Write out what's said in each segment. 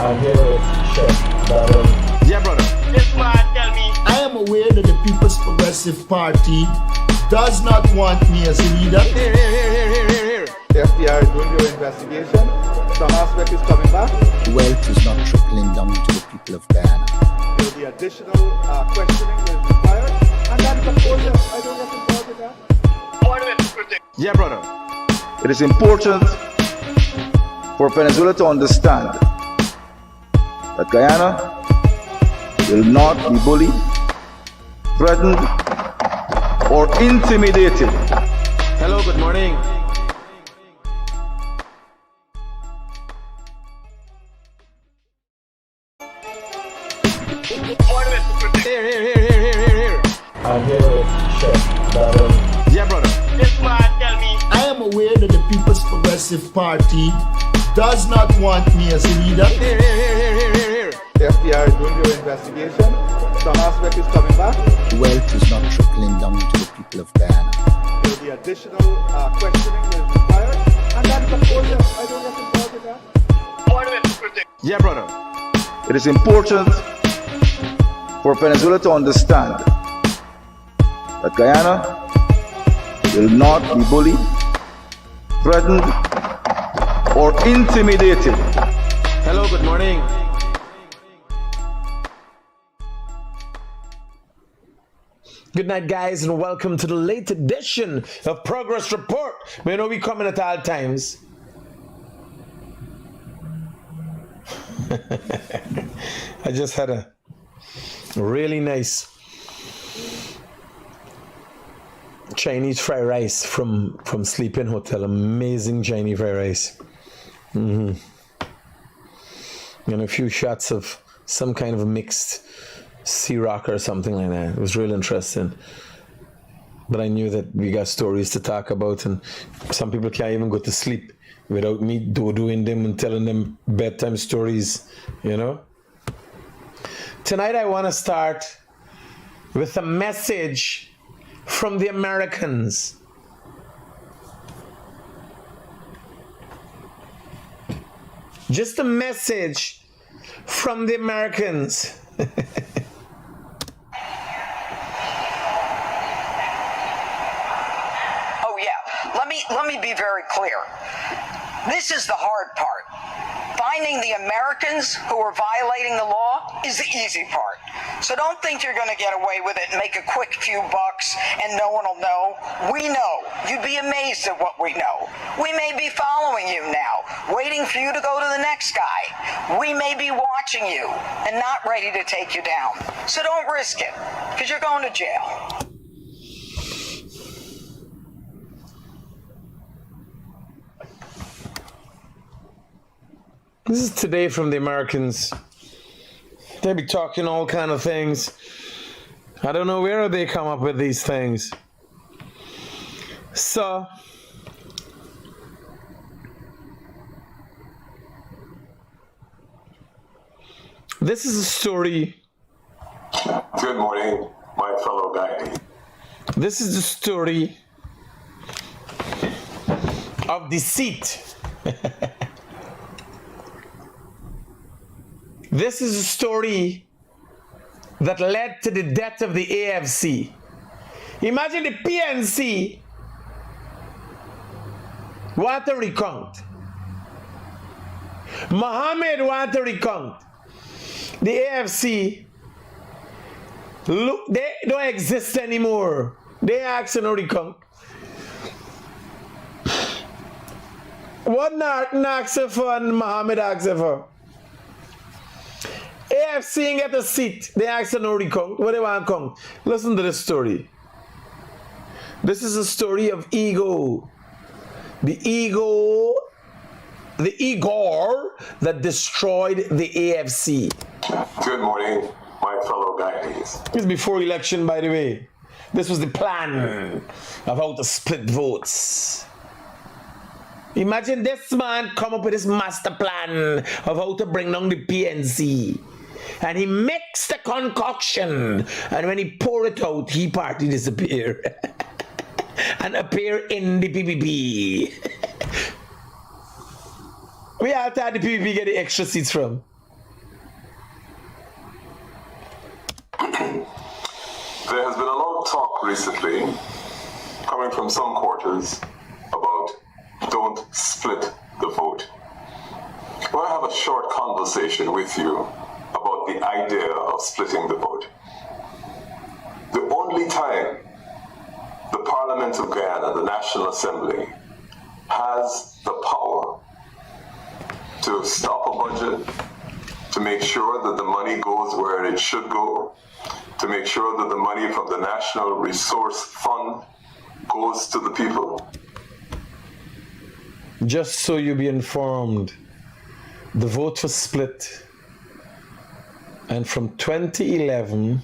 I hear it, Chef. Yeah, brother. This man tell me. I am aware that the People's Progressive Party does not want me as a leader. Here. The FBI is doing their investigation. Some aspect is coming back. Wealth is not trickling down to the people of Guyana. There will be additional questioning that is required. And that's of course, I don't get involved with that. Order it, protect. Yeah, brother. It is important for Venezuela to understand that Guyana will not be bullied, threatened, or intimidated. Hello, good morning. Order it, protect. Here. I hear it, Chef. Yeah, brother. This man tell me. I am aware that the People's Progressive Party does not want me as a leader. Here. The FBI is doing their investigation. Some aspect is coming back. Wealth is not trickling down to the people of Guyana. There will be additional questioning that is required. And that's of course, I don't get involved with that. Order it, protect. Yeah, brother. It is important for Venezuela to understand that Guyana will not be bullied, threatened, or intimidated. Hello, good morning. Good night, guys, and welcome to the late edition of Progress Report. We know we coming at all times. I just had a really nice Chinese fried rice from Sleeping Hotel. Amazing Chinese fried rice. And a few shots of some kind of a mixed sea rock or something like that. It was really interesting. But I knew that we got stories to talk about, and some people can't even go to sleep without me doing them and telling them bedtime stories, you know? Tonight I want to start with a message from the Americans. Just a message from the Americans. Oh yeah, let me be very clear. This is the hard part. Finding the Americans who are violating the law is the easy part. So don't think you're going to get away with it and make a quick few bucks and no one will know. We know. You'd be amazed at what we know. We may be following you now, waiting for you to go to the next guy. We may be watching you and not ready to take you down. So don't risk it, because you're going to jail. This is today from the Americans. They be talking all kind of things. I don't know where they come up with these things. So, this is a story. Good morning, my fellow guy. This is the story of deceit. This is a story that led to the death of the AFC. Imagine the PNC want to recount. Mohamed want to recount. The AFC, look, they don't exist anymore. They ask no recount. What Norton asked for and Mohamed asked for? AFC ain't get a seat. They ask no recount. What they want to count? Listen to this story. This is a story of ego. The ego that destroyed the AFC. Good morning, my fellow guys. This is before election, by the way. This was the plan of how to split votes. Imagine this man come up with this master plan of how to bring down the PNC. And he mixed the concoction. And when he pour it out, he party disappear. And appear in the PPP. We all thought the PPP get the extra seats from. There has been a lot of talk recently, coming from some quarters, about don't split the vote. Well, I have a short conversation with you about the idea of splitting the vote. The only time the Parliament of Guyana, the National Assembly, has the power to stop a budget, to make sure that the money goes where it should go, to make sure that the money from the National Resource Fund goes to the people. Just so you be informed, the vote was split, and from 2011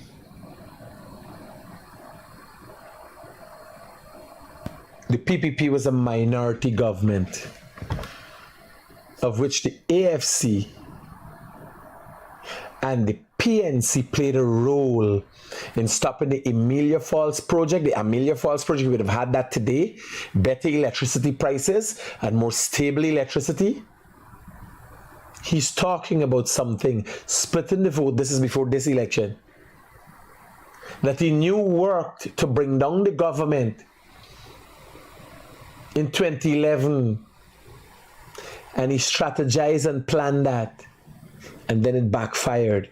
the PPP was a minority government, of which the AFC and the PNC played a role in stopping the Amelia Falls project. The Amelia Falls project, we would have had that today. Better electricity prices and more stable electricity. He's talking about something, splitting the vote, this is before this election, that he knew worked to bring down the government in 2011. And he strategized and planned that. And then it backfired.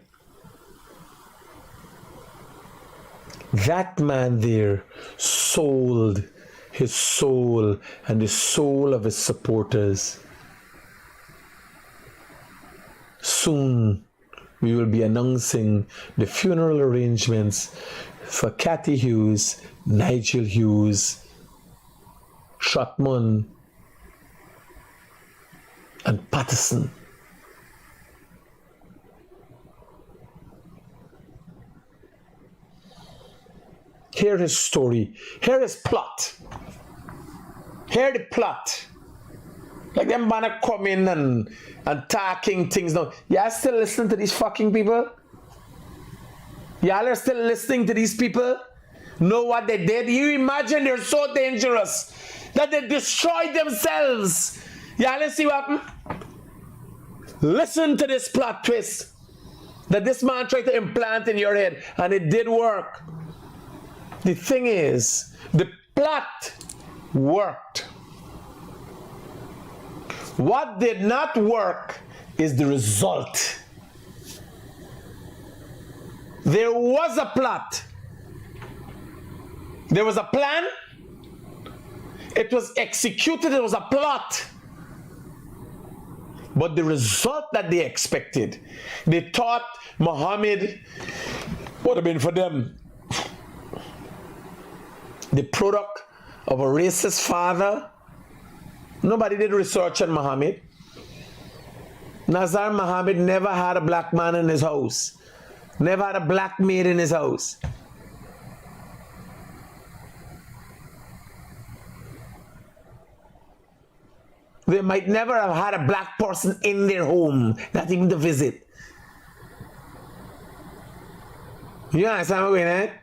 That man there sold his soul and the soul of his supporters. Soon we will be announcing the funeral arrangements for Cathy Hughes, Nigel Hughes, Trotman, and Patterson. Hear his story. Hear his plot. Hear the plot. Like them man come in and talking things now. Y'all still listening to these fucking people? Y'all are still listening to these people? Know what they did? You imagine they're so dangerous that they destroyed themselves. Y'all let's see what happened. Listen to this plot twist that this man tried to implant in your head, and it did work. The thing is, the plot worked. What did not work is the result. There was a plot. There was a plan. It was executed. It was a plot. But the result that they expected, they thought Mohammed would have been for them the product of a racist father. Nobody did research on Mohammed. Nazar Mohammed never had a black man in his house. Never had a black maid in his house. They might never have had a black person in their home, not even to visit. You understand what I'm going at?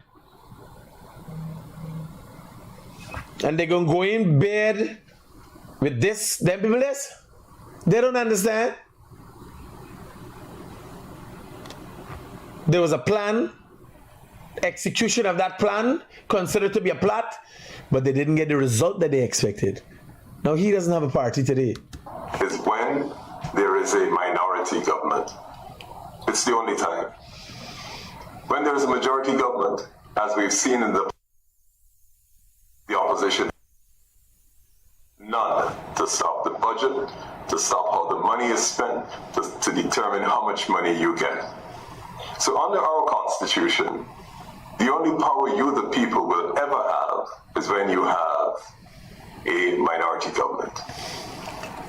And they're going to go in bed with this, them people this? They don't understand. There was a plan, execution of that plan, considered to be a plot, but they didn't get the result that they expected. Now he doesn't have a party today. Is when there is a minority government. It's the only time. When there is a majority government, as we've seen in the opposition, none to stop the budget, to stop how the money is spent, to determine how much money you get. So under our constitution, the only power you, the people, will ever have is when you have a minority government.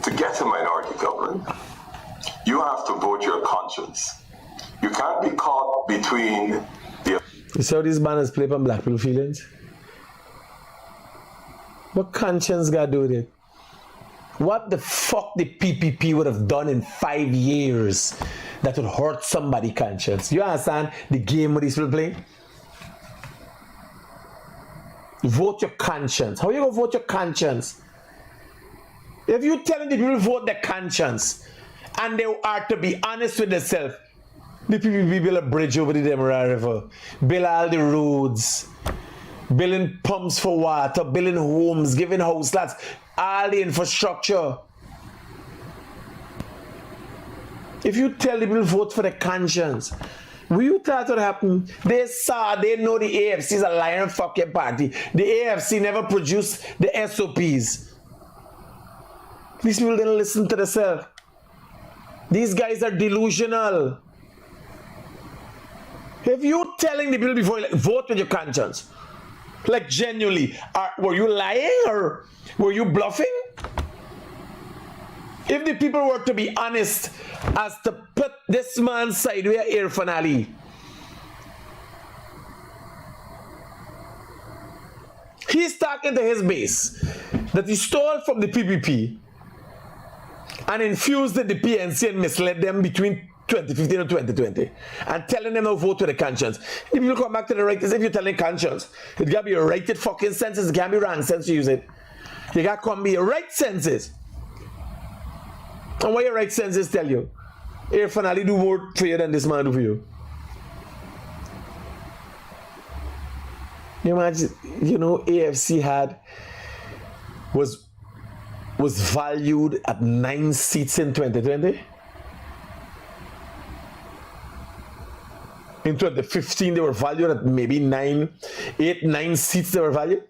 To get a minority government, you have to vote your conscience. You can't be caught between the... You saw these banners play on black people feelings? What conscience got to do with it? What the fuck the PPP would have done in 5 years that would hurt somebody's conscience? You understand the game what these people play? Vote your conscience. How are you going to vote your conscience? If you telling the people vote their conscience and they are to be honest with themselves, The PPP build a bridge over the Demerara River, build all the roads, building pumps for water, building homes, giving house lots, all the infrastructure. If you tell the people vote for the conscience, will you thought what happened? They know the AFC is a lying fucking party. The AFC never produced the SOPs. These people didn't listen to themselves. These guys are delusional. If you telling the people before, like, vote with your conscience, like genuinely, were you lying or were you bluffing? If the people were to be honest as to put this man's side where Irfan Ali, he's talking to his base that he stole from the PPP and infused in the PNC and misled them between 2015 and 2020 and telling them to vote with the conscience. If you come back to the right, as if you're telling conscience, it gotta be a righted fucking senses, it can't be wrong sense to use it. You gotta come be a right senses. And what your right senses tell you? Irfan Ali do more for you than this man do for you. You imagine, you know, AFC was valued at 9 seats in 2020. In 2015, they were valued at maybe 9 seats they were valued.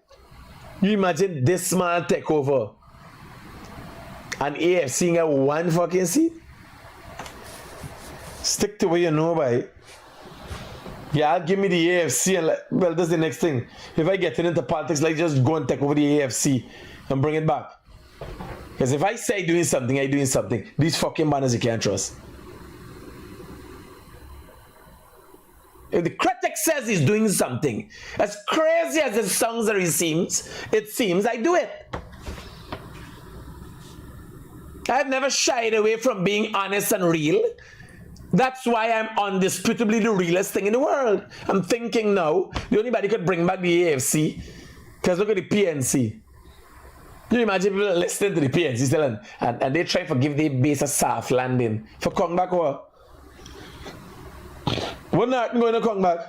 You imagine this man take over and AFC got 1 fucking seat? Stick to what you know, by. Yeah, give me the AFC and well, that's the next thing. If I get into politics, like just go and take over the AFC and bring it back. Because if I say doing something, I'm doing something. These fucking banners you can't trust. If the critic says he's doing something, as crazy as it sounds or it seems, I do it. I've never shied away from being honest and real. That's why I'm undisputably the realest thing in the world. I'm thinking now, the only body could bring back the AFC, because look at the PNC. You imagine people listening to the PNC still and they try to give their base a soft landing for come back or we're not going to come back.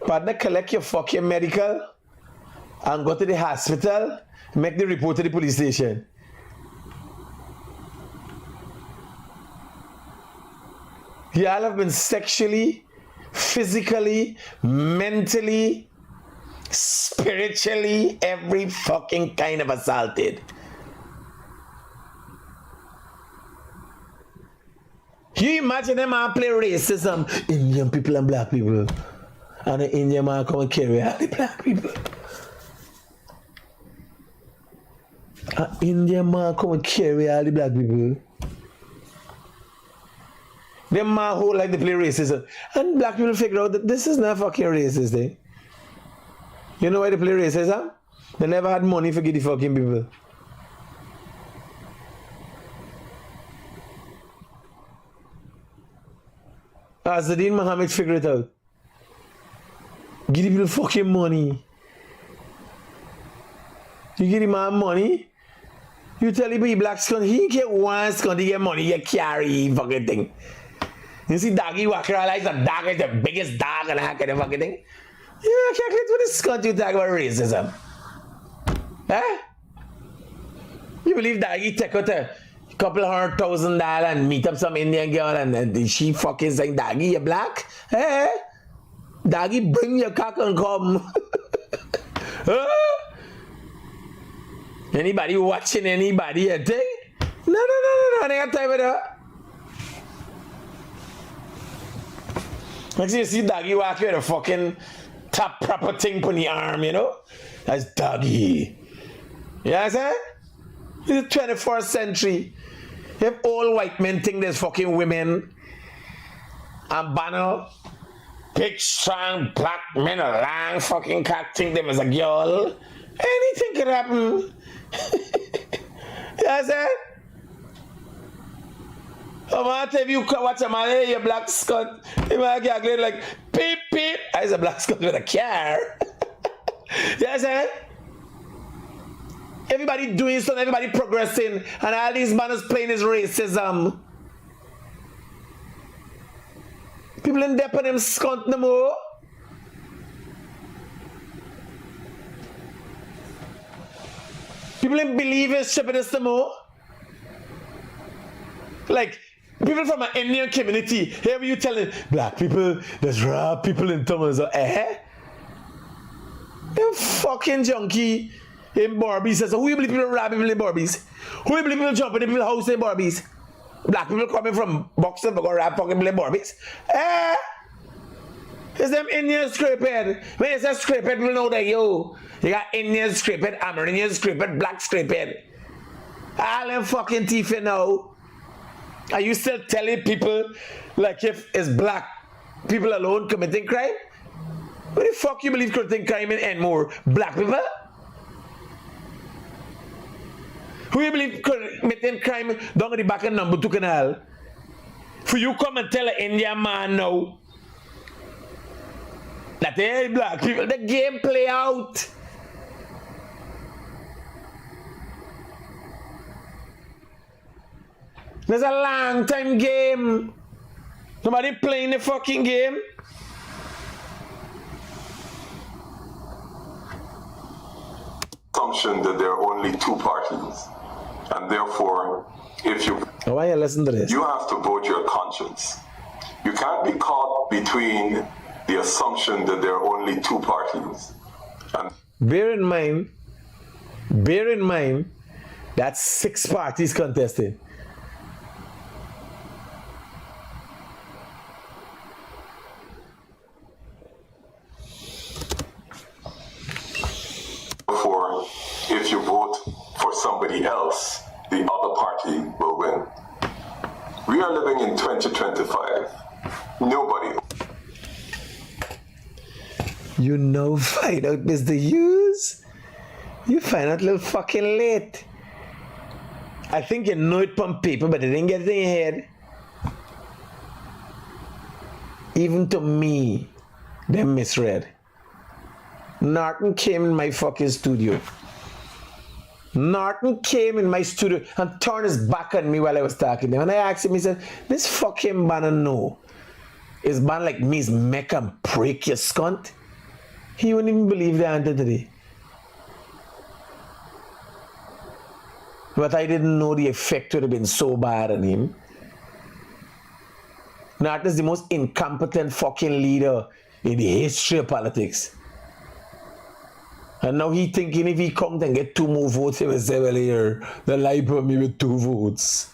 Partner, collect your fucking medical and go to the hospital, make the report to the police station. Y'all have been sexually, physically, mentally, spiritually, every fucking kind of assaulted. You imagine them all play racism, Indian people and black people, and the Indian man come and carry all the black people. An Indian man come and carry all the black people. Them man who like to play racism, and black people figure out that this is not fucking racist, eh? You know why they play racism? They never had money for get the fucking people. Azadin Mohammed figure it out. Give the people fucking money. You give the man money, you tell him he black skin, he get one skin, he get money, he carry fucking thing. You see doggy walk around like the dog is the biggest dog and that kind of fucking thing. You calculate what this skin you talk about racism. Eh? You believe doggy take out a couple $100,000 and meet up some Indian girl and she fucking saying, doggy, you black? Eh? Doggy, bring your cock and come. Huh? Anybody watching anybody a thing? No, I ain't got time for that. Next thing you see doggy walk with a fucking top proper thing on the arm, you know? That's doggy. You know what I'm saying? It's the 21st century. You have all white men think there's fucking women and banner. Big, strong, black men, a long fucking cock think them as a girl. Anything could happen. You know what I'm saying? Oh man, if you watch a man, hey, you black scut, you might get like, peep, peep. It's a black scut with a car. You know what I'm saying? Everybody doing something, everybody progressing, and all these manners playing is racism. People in depth on them scunt no more. People in believe in stupidness no more. Like, people from an Indian community, here you telling black people, there's rap people in Thomas, You fucking junkie in Barbies says, who you believe people rap people in Barbies? Who you believe people jumping in people's house in Barbies? Black people coming from Boxing but go rap fucking people in Barbies? It's them Indian scrapehead. When you say scrapehead, people know that you got Indian scrapehead, Amerindian scrapehead, black scrapehead. All them fucking teeth you know. Are you still telling people like if it's black people alone committing crime? What the fuck you believe committing crime in more? Black people? Who you believe committing crime down the back of number 2 canal? For you come and tell an Indian man now that hey black people, the game play out. There's a long time game. Nobody playing the fucking game. Assumption that there are only 2 parties, and therefore, if you Why you listen to this? you have to vote your conscience. You can't be caught between the assumption that there are only 2 parties. And Bear in mind, that's 6 parties contesting. therefore, if you vote for somebody else, the other party will win. We are living in 2025. Nobody. You know, find out Mr. Hughes. You find out a little fucking late. I think you know it on paper, but it didn't get it in your head. Even to me, they misread. Norton came in my fucking studio. Norton came in my studio and turned his back on me while I was talking to him. And I asked him, he said, this fucking banner no. Is ban like me's make and break your scunt? He wouldn't even believe the answer today. But I didn't know the effect would have been so bad on him. Norton is the most incompetent fucking leader in the history of politics. And now he thinking if he come and get 2 more votes, he will say, well, here, they lie for me with 2 votes.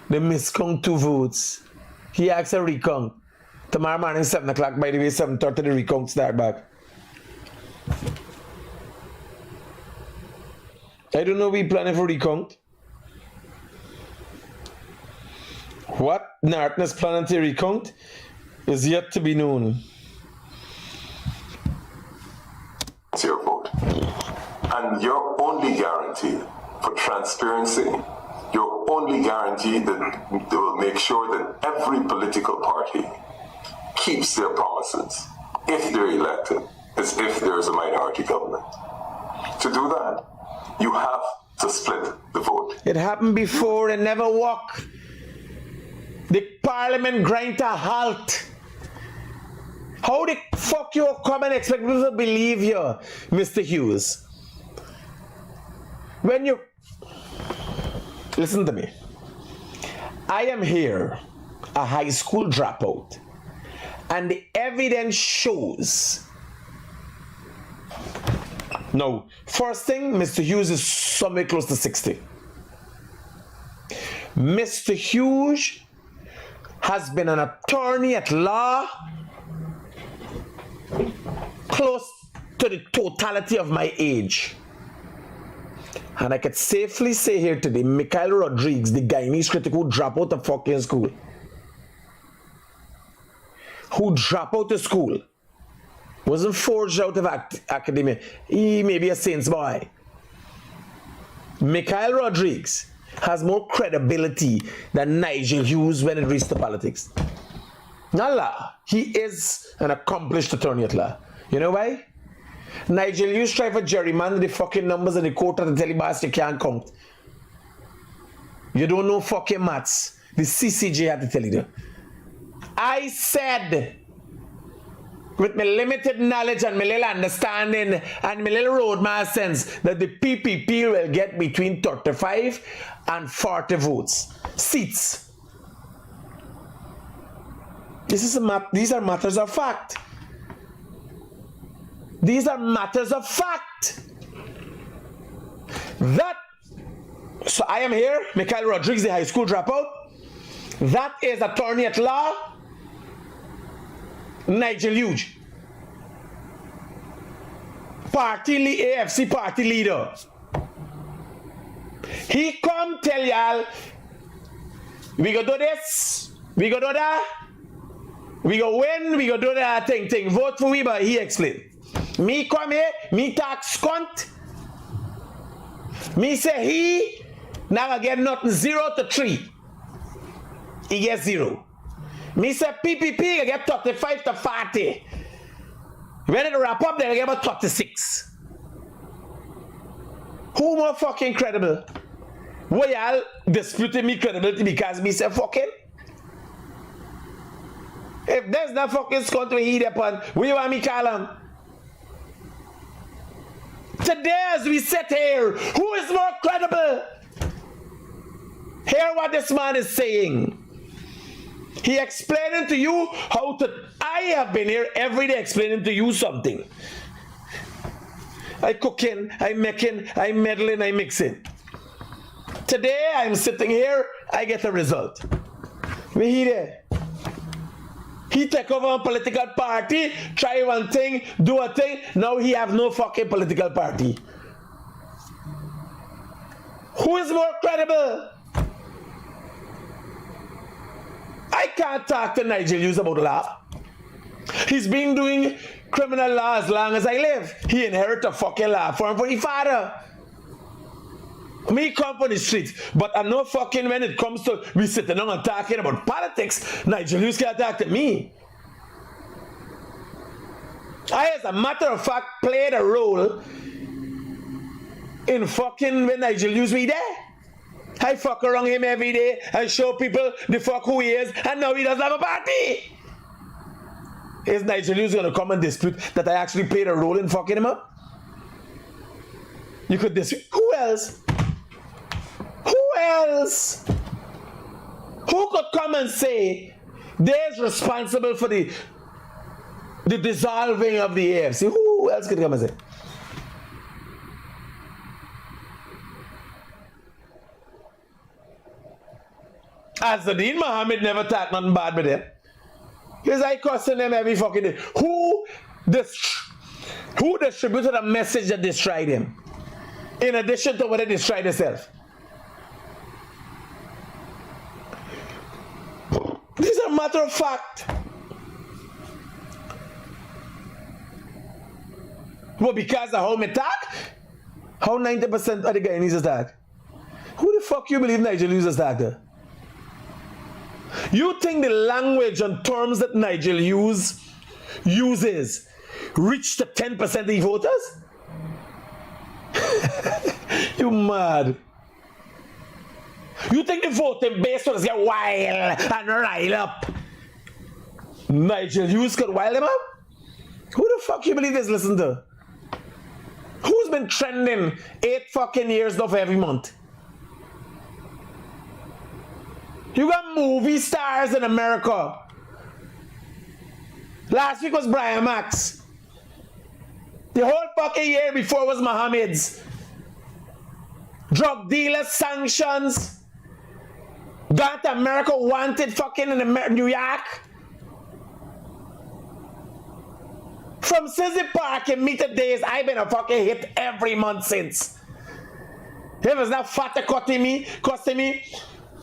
They miscount 2 votes. He asked a recount. Tomorrow morning, 7 o'clock, by the way, 7:30, the recount start back. I don't know we planning for recount. What Norton is planning to recount is yet to be known. It's your vote. And your only guarantee for transparency, your only guarantee that they will make sure that every political party keeps their promises if they're elected, is if there is a minority government. To do that, you have to split the vote. It happened before and never worked. The parliament grind to a halt. How the fuck you come and expect people to believe you, Mr. Hughes? When you... Listen to me. I am here, a high school dropout, and the evidence shows... No, first thing, Mr. Hughes is somewhere close to 60. Mr. Hughes has been an attorney at law close to the totality of my age. And I could safely say here today, Mikhail Rodriguez, the Guyanese critic who dropped out of fucking school. Who dropped out of school. Wasn't forged out of academia. He may be a Saints boy. Mikhail Rodriguez has more credibility than Nigel Hughes when it reaches to politics. Not law. He is an accomplished attorney at law. You know why? Nigel, you try for gerrymander the fucking numbers in the court and tell you boss you can't count. You don't know fucking maths. The CCJ had to tell you that. I said, with my limited knowledge and my little understanding and my little roadmap sense, that the PPP will get between 35 and 40 votes. Seats. These are matters of fact. These are matters of fact. So I am here, Mikhail Rodriguez, the high school dropout. That is attorney at law, Nigel Huge. AFC party leader. He come tell y'all, we go do this, we go do that, we go win, we go do that thing. Vote for we, but he explain. Me come here, me tax cunt. Me say he now I get nothing 0 to 3. He gets 0. Me say PPP I get 35 to 40. When it wrap up, they'll get about 36. Who more fucking credible? Why y'all disputing me credibility because me say fucking? If there's no fucking scunt to heat upon, what you want me call him? Today as we sit here, who is more credible? Hear what this man is saying. He explaining to you how to... I have been here every day explaining to you something. I cooking, I making, I meddling, I mixing. Today I'm sitting here, I get a result. Me here. He take over a political party, try one thing, do a thing. Now he have no fucking political party. Who is more credible? I can't talk to Nigel Hughes about law. He's been doing criminal law as long as I live. He inherited a fucking law firm from his father. Me come from the streets, but I know fucking when it comes to we sitting down and talking about politics, Nigel Hughes can't talk to me. I, as a matter of fact, played a role in fucking when Nigel Hughes be there. I fuck around him every day and show people the fuck who he is, and now he doesn't have a party. Is Nigel Hughes gonna come and dispute that I actually played a role in fucking him up? You could dispute. Who else? Who else? Who could come and say they're responsible for the dissolving of the AFC? Who else could come and say? Azadeen Mohammed never talked nothing bad with them. Because I cussing them every fucking day. Who distributed a message that destroyed him? In addition to what they destroyed themselves. These are matter of fact. Well, because of how me talk, how 90% of the Guyanese attack? Who the fuck you believe Nigel Hughes attacked? You think the language and terms that Nigel Hughes uses reach the 10% of the voters? You mad? You think the voting base will get wild and rile up? Nigel Hughes could wild them up? Who the fuck you believe this listen to? Who's been trending 8 fucking years now for every month? You got movie stars in America. Last week was Brian Max. The whole fucking year before was Mohammed's. Drug dealers, sanctions. Got America wanted fucking in New York. From Sizzy Park in Meter Days, I've been a fucking hit every month since. It was not fat costing me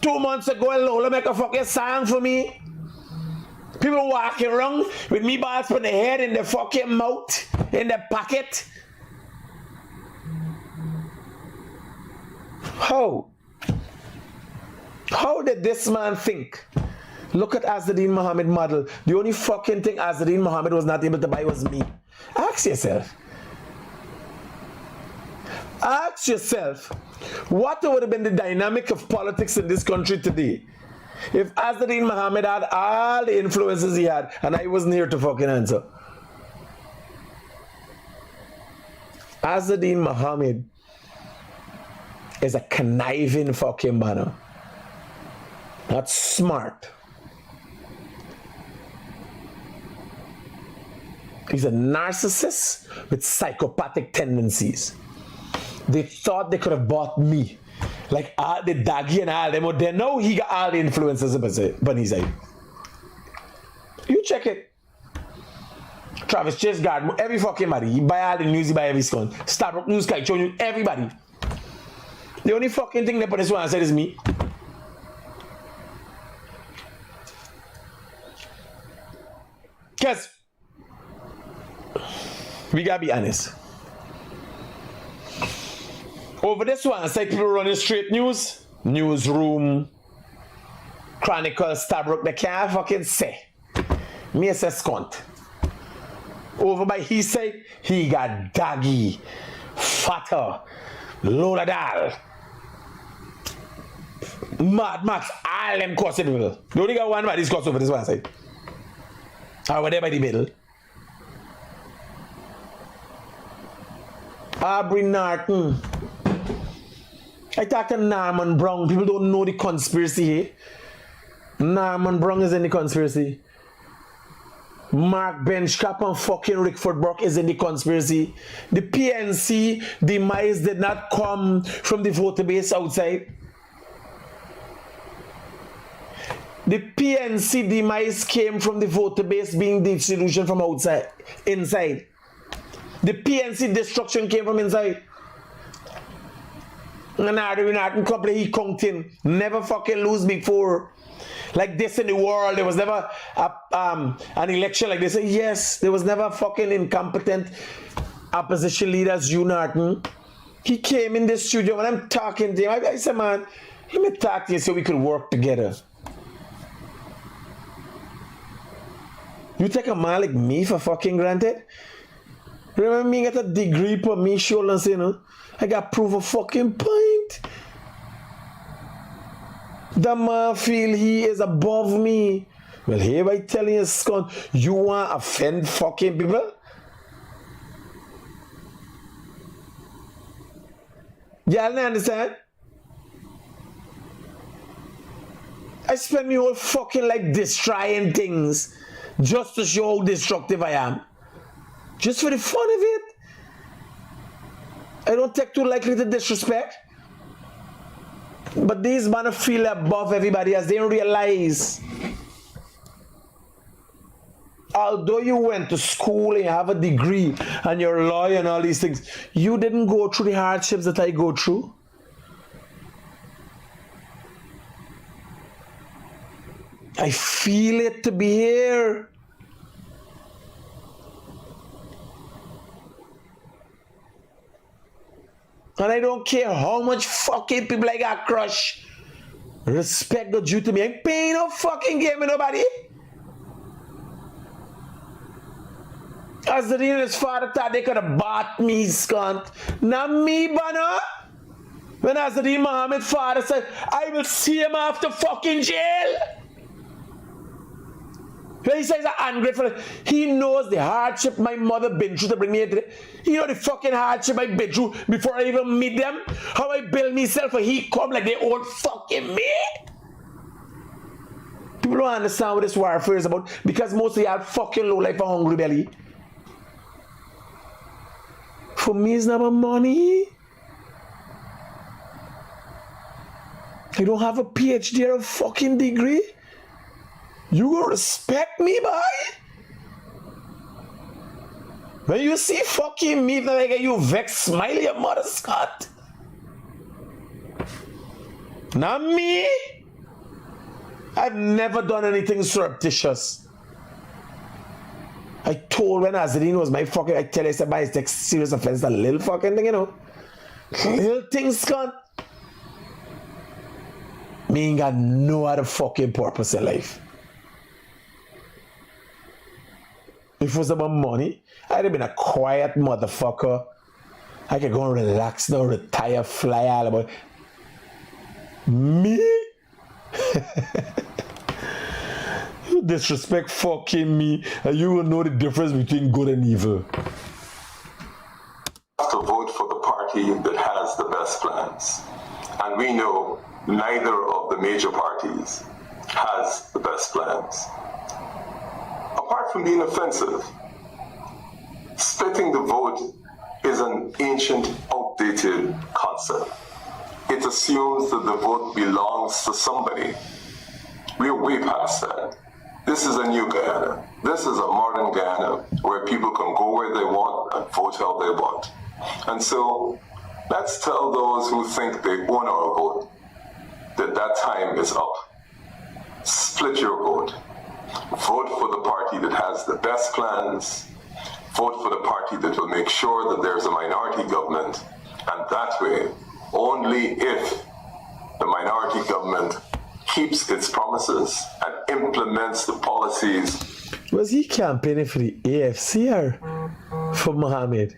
2 months ago, Lola make a fucking song for me. People walking around with me balls put their head in their fucking mouth, in their pocket. How did this man think? Look at Azadeen Mohammed model. The only fucking thing Azadeen Mohammed was not able to buy was me. Ask yourself. Ask yourself, what would have been the dynamic of politics in this country today if Azzedine Mohammed had all the influences he had and I wasn't here to fucking answer? Azzedine Mohammed is a conniving fucking man. Not smart. He's a narcissist with psychopathic tendencies. They thought they could have bought me. Like all the daggy and all them, but they know he got all the influences on his side. You check it. Travis Chase Garden, every fucking body. He buy all the news, he buy every scone. Starbucks News, Sky, show you everybody. The only fucking thing they put this one said is me. Because we gotta be honest. Over this one, it's like people running straight news, newsroom, Chronicle, Starbucks, they can't fucking say. Me as a scunt. Over by his side, he got daggy, fatter, load of dal, Mad Max, all them cussing people. The only got one man is cuss over this one side. Over there by the middle. Aubrey Norton. I talked to Norman Brown. People don't know the conspiracy here. Norman Brown is in the conspiracy. Mark Benchcap and fucking Rickford Brock is in the conspiracy. The PNC demise did not come from the voter base outside. The PNC demise came from the voter base being disillusioned from outside, inside. The PNC destruction came from inside. And Norton couple he counting. Never fucking lose before. Like this in the world, there was never an election like this. Yes, there was never fucking incompetent opposition leader as you, Norton. He came in the studio and I'm talking to him. I said, man, let me talk to you so we could work together. You take a man like me for fucking granted? Remember me got a degree for me shoulders, you know? I got proof of fucking point. The man feel he is above me. Well, here I telling you, Scott, you want to offend fucking people? Y'all understand? I spend my whole fucking life destroying things just to show how destructive I am. Just for the fun of it. I don't take too lightly to disrespect. But these men feel above everybody as they realize. Although you went to school and you have a degree and you're a lawyer and all these things, you didn't go through the hardships that I go through. I feel it to be here. And I don't care how much fucking people I got crush. Respect the due to me. I ain't paying no fucking game with nobody. Azzedine and his father thought they could have bought me, scunt. Not me, Bana. When Azzedine Mohammed's father said, I will see him after fucking jail. He says I'm ungrateful. He knows the hardship my mother been through to bring me here today. He know the fucking hardship I been through before I even meet them. How I build myself and he come like they own fucking me. People don't understand what this warfare is about because most of you have fucking low life and hungry belly. For me, it's not about money. I don't have a PhD or a fucking degree. You gonna respect me, boy? When you see fucking me, like you vex, smile your mother, Scott. Not me. I've never done anything surreptitious. I told when Azzedine was my fucking, I tell you, I said, it's like serious offense, a little fucking thing, you know. Little things, Scott. Me ain't got no other fucking purpose in life. If it was about money, I'd have been a quiet motherfucker. I can go and relax now, retire, fly all about. Me? You disrespect fucking me, and you will know the difference between good and evil. To vote for the party that has the best plans. And we know neither of the major parties has the best plans. Apart from being offensive, splitting the vote is an ancient, outdated concept. It assumes that the vote belongs to somebody. We're way past that. This is a new Guyana. This is a modern Guyana where people can go where they want and vote how they want. And so let's tell those who think they own our vote that that time is up. Split your vote. Vote for the party that has the best plans. Vote for the party that will make sure that there's a minority government. And that way, only if the minority government keeps its promises and implements the policies. Was he campaigning for the AFC or for Mohamed?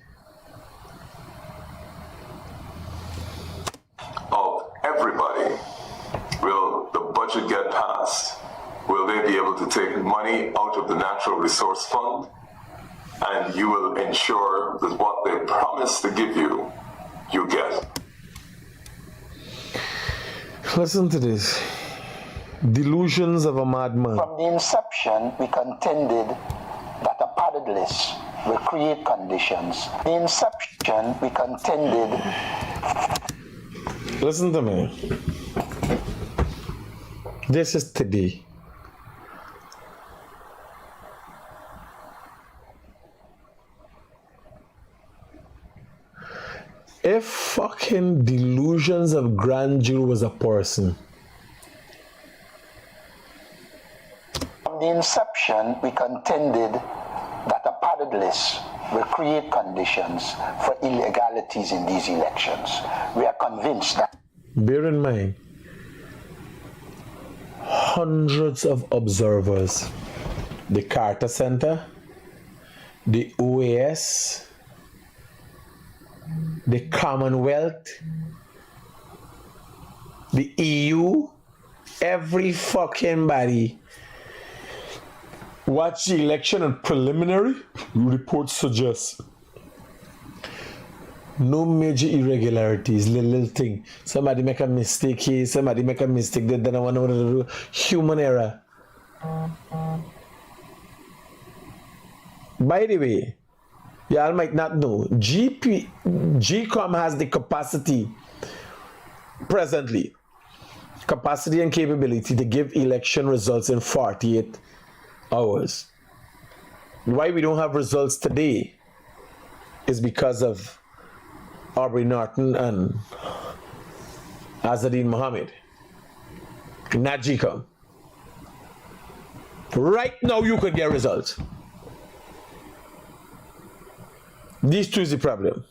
Of everybody, will the budget get passed? Will they be able to take money out of the Natural Resource Fund? And you will ensure that what they promise to give you, you get. Listen to this. Delusions of a madman. From the inception, we contended that a padded list will create conditions. The inception, we contended. Listen to me. This is today. If fucking delusions of grandeur was a person, From the inception, we contended that a padded list will create conditions for illegalities in these elections. We are convinced that. bear in mind, hundreds of observers, the Carter Center, the OAS, the Commonwealth, the EU, every fucking body watch the election, and preliminary reports suggest no major irregularities, little thing. Somebody make a mistake here, somebody make a mistake there, then I want to do human error. By the way, y'all might not know, GCOM has the capacity presently, capacity and capability to give election results in 48 hours. Why we don't have results today is because of Mohamed Norton and Azadine Mohammed. Not GCOM. Right now you could get results. These two is the problem.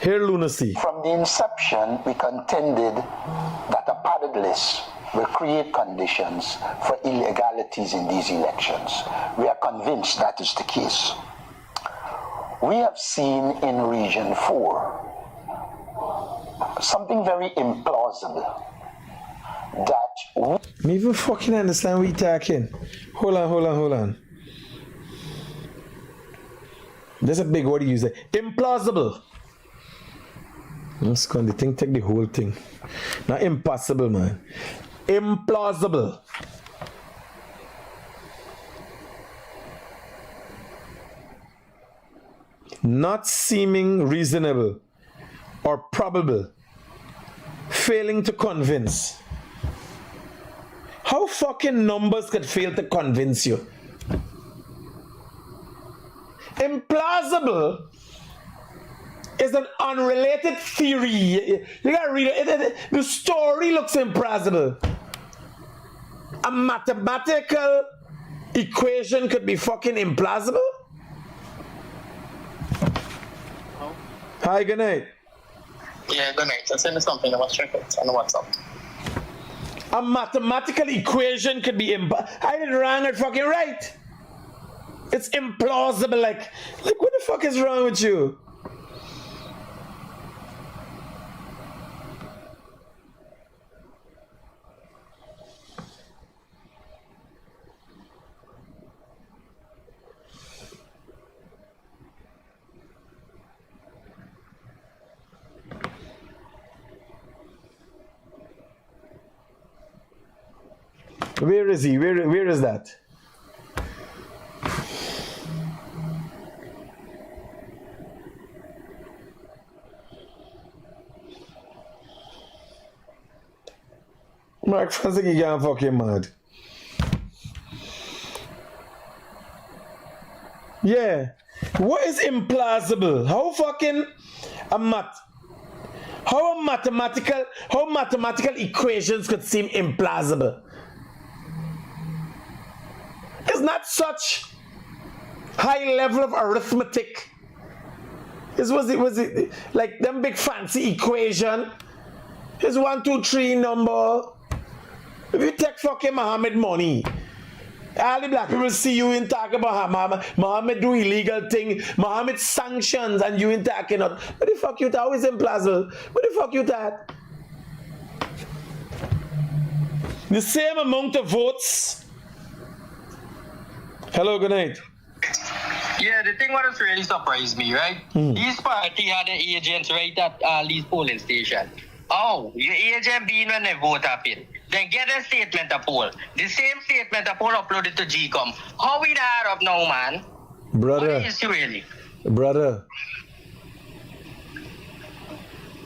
Here lunacy. From the inception, we contended that a padded list will create conditions for illegalities in these elections. We are convinced that is the case. We have seen in Region 4 something very implausible. That Me even fucking understand what you're talking. Hold on. There's a big word you use there. Implausible. Let's go on the thing, take the whole thing. Not impossible, man. Implausible. Not seeming reasonable or probable. Failing to convince. How fucking numbers could fail to convince you? Implausible is an unrelated theory. You gotta read it. The story looks implausible. A mathematical equation could be fucking implausible? Hi, good night. Yeah, good night. I sent you something. I was checking it on WhatsApp. A mathematical equation could be I did wrong or fucking right. It's implausible. Like what the fuck is wrong with you? Where is he? Where is that? Mark Francis, you can't fucking mad. Yeah. What is implausible? How mathematical equations could seem implausible? It's not such high level of arithmetic. Was it like them big fancy equation? It's 1, 2, 3 number. If you take fucking Mohamed money, all the black people see you in talk about Mohamed do illegal thing, Mohamed sanctions, and you in talking about. What the fuck you thought? How is implausible? What the fuck you thought? The same amount of votes. Hello, good night. Yeah, the thing what has really surprised me, right? These party had the agents right at these polling station. Oh, your agent being when they vote up in. Then get a statement of poll. The same statement of poll uploaded to GCOM. How we that up now, man? Brother. What is it really? Brother.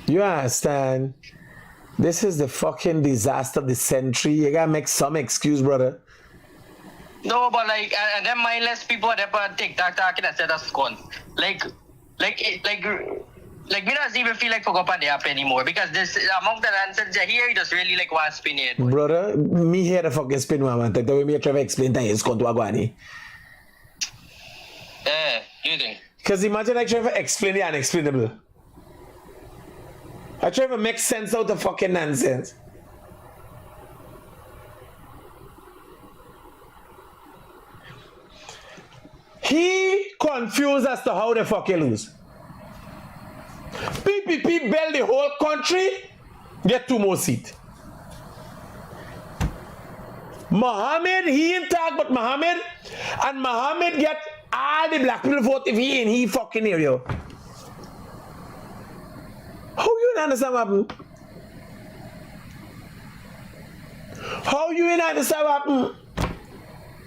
You understand? This is the fucking disaster of the century. You gotta make some excuse, brother. No, but like, and then mindless people that on TikTok talking that said that's gone. Like, me doesn't even feel like forgot about the app anymore because this among the answers here, he just really like one spin it. Brother, me here the fucking spin one. The way me try to explain that is going to Agwani. Do you think? Because imagine I try to explain the unexplainable. I try to make sense out of fucking nonsense. He confused as to how the fuck you lose. PPP build the whole country, get 2 more seats. Mohamed, he ain't talk about Mohamed, and Mohamed get all the black people vote if he in he fucking area. How you understand what happened? How you understand what happened?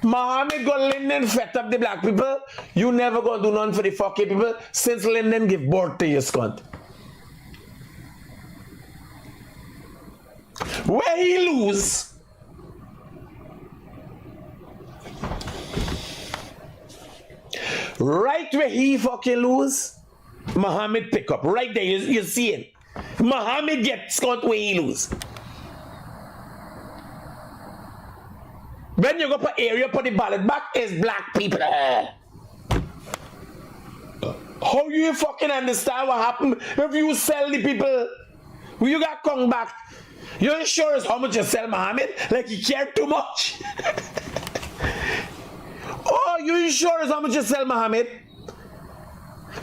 Mohamed got Linden fed up the black people. You never gonna do none for the fucking people since Linden give birth to your scunt. Where he lose, right where he fucking lose, Mohamed pick up. Right there, you see it. Mohamed get scunt where he lose. When you go for area, put the ballot back, is black people. How you fucking understand what happened if you sell the people? You got come back. You sure as how much you sell Mohamed? Like you care too much. Oh, you sure as how much you sell Mohamed?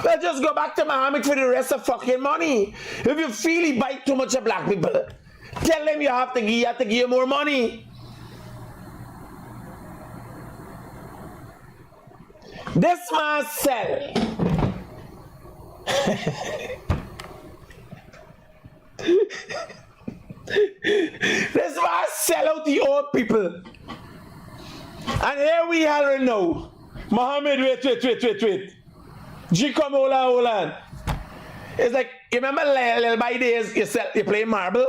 Let's just go back to Mohamed for the rest of fucking money. If you feel he bite too much of black people, tell them you have to give more money. This man sell. This man sell out the old people. And here we are now. Mohamed, wait. G come hold on. It's like, you remember little by days you play marble?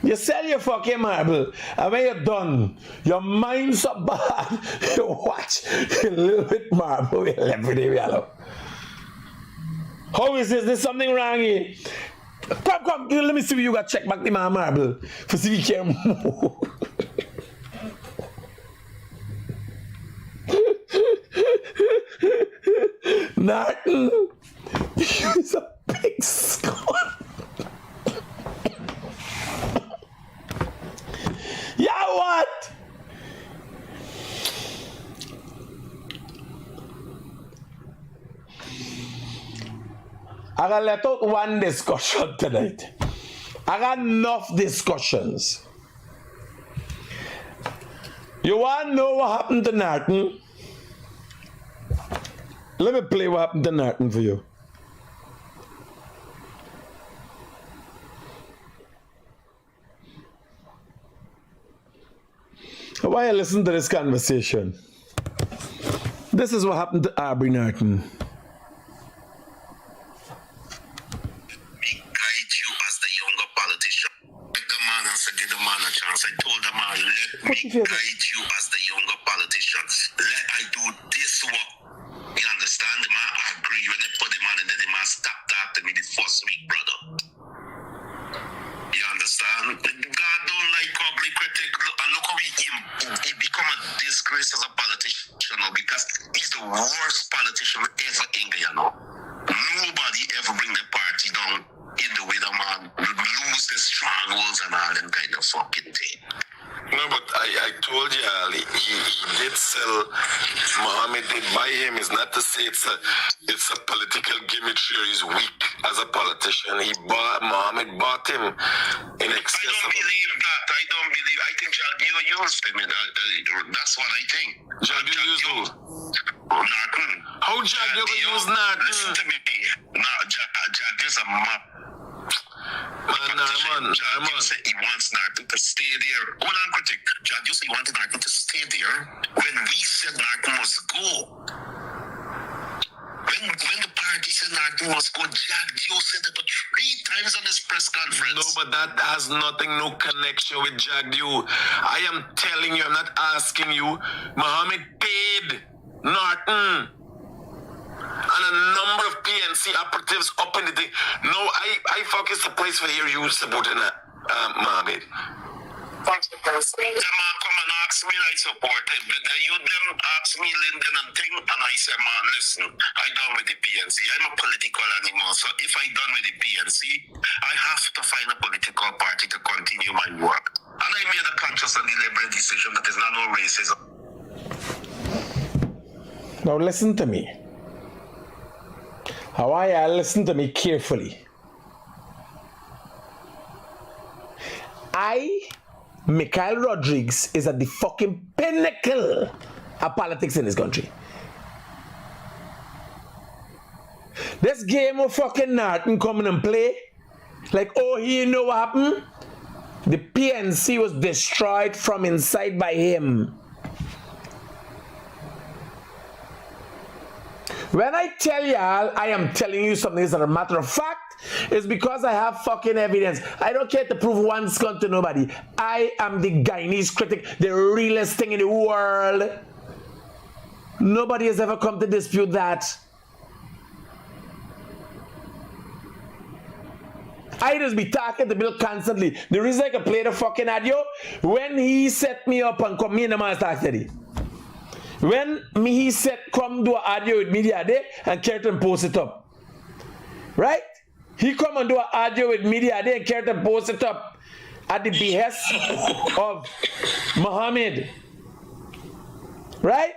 You sell your fucking marble, and when you're done, your mind's so bad, you watch a little bit marble, you left with it yellow. How is this? There's something wrong here. Come, let me see if you got check back the marble, for see if you can move. Norton, you're a big skull. Yeah, what? I got let out one discussion tonight. I got enough discussions. You want to know what happened to Norton? Let me play what happened to Norton for you. Why I listen to this conversation? This is what happened to Aubrey Norton. Guide you as the younger politician. Let the man and say, give the man a chance. I told the man, let me guide you as the younger politician. Let I do this work. You understand? The man agree. When they put the man and then the man stopped after me the first week, brother. You understand? God don't like ugly critic. And look how he become a disgrace as a politician now, because he's the worst politician ever in Guyana. Nobody ever bring the party down in the way the man lose the strongholds and all that kind of fucking thing. No, but I told you, Ali, he did sell. Mohammed did buy him. It's not to say it's a political gimmickry or he's weak as a politician. Mohammed bought him in excess of... I don't believe that. I don't believe. I think Jagdio used him. That's what I think. Jagdio used who? Norton. How Jagdio use Norton? Listen to me. Jaggio's a man. Jagdio said he wants Norton to stay there. Hold on, critic. Jagdio said he wanted Norton to stay there when we said Norton must go. When the party said Norton must go, Jagdio said it 3 times on his press conference. No, but that has no connection with Jagdio. I am telling you, I'm not asking you. Mohammed paid Norton and a number of PNC operatives up in the thing. No, I focus the place for here you supporting Mohammed. The man come and ask me, I support it. But you them ask me Linden and thing, and I say, man, listen, I done with the PNC. I'm a political animal, so if I done with the PNC, I have to find a political party to continue my work. And I made a conscious and deliberate decision that is not no racism. Now listen to me. Hawaii, listen to me carefully. Mikhail Rodriguez is at the fucking pinnacle of politics in this country. This game of fucking Norton coming and play, like, oh, you know what happened? The PNC was destroyed from inside by him. When I tell y'all, I am telling you something as a matter of fact, it's because I have fucking evidence. I don't care to prove one skull to nobody. I am the Guyanese critic, the realest thing in the world. Nobody has ever come to dispute that. I just be talking to Bill constantly. The reason I can play the fucking audio, when he set me up and come, me and the man talk today. When he said come do an audio with me the other day and Curtin post it up. Right? He come and do an audio with me the other day and Curtin post it up at the behest of Mohammed. Right?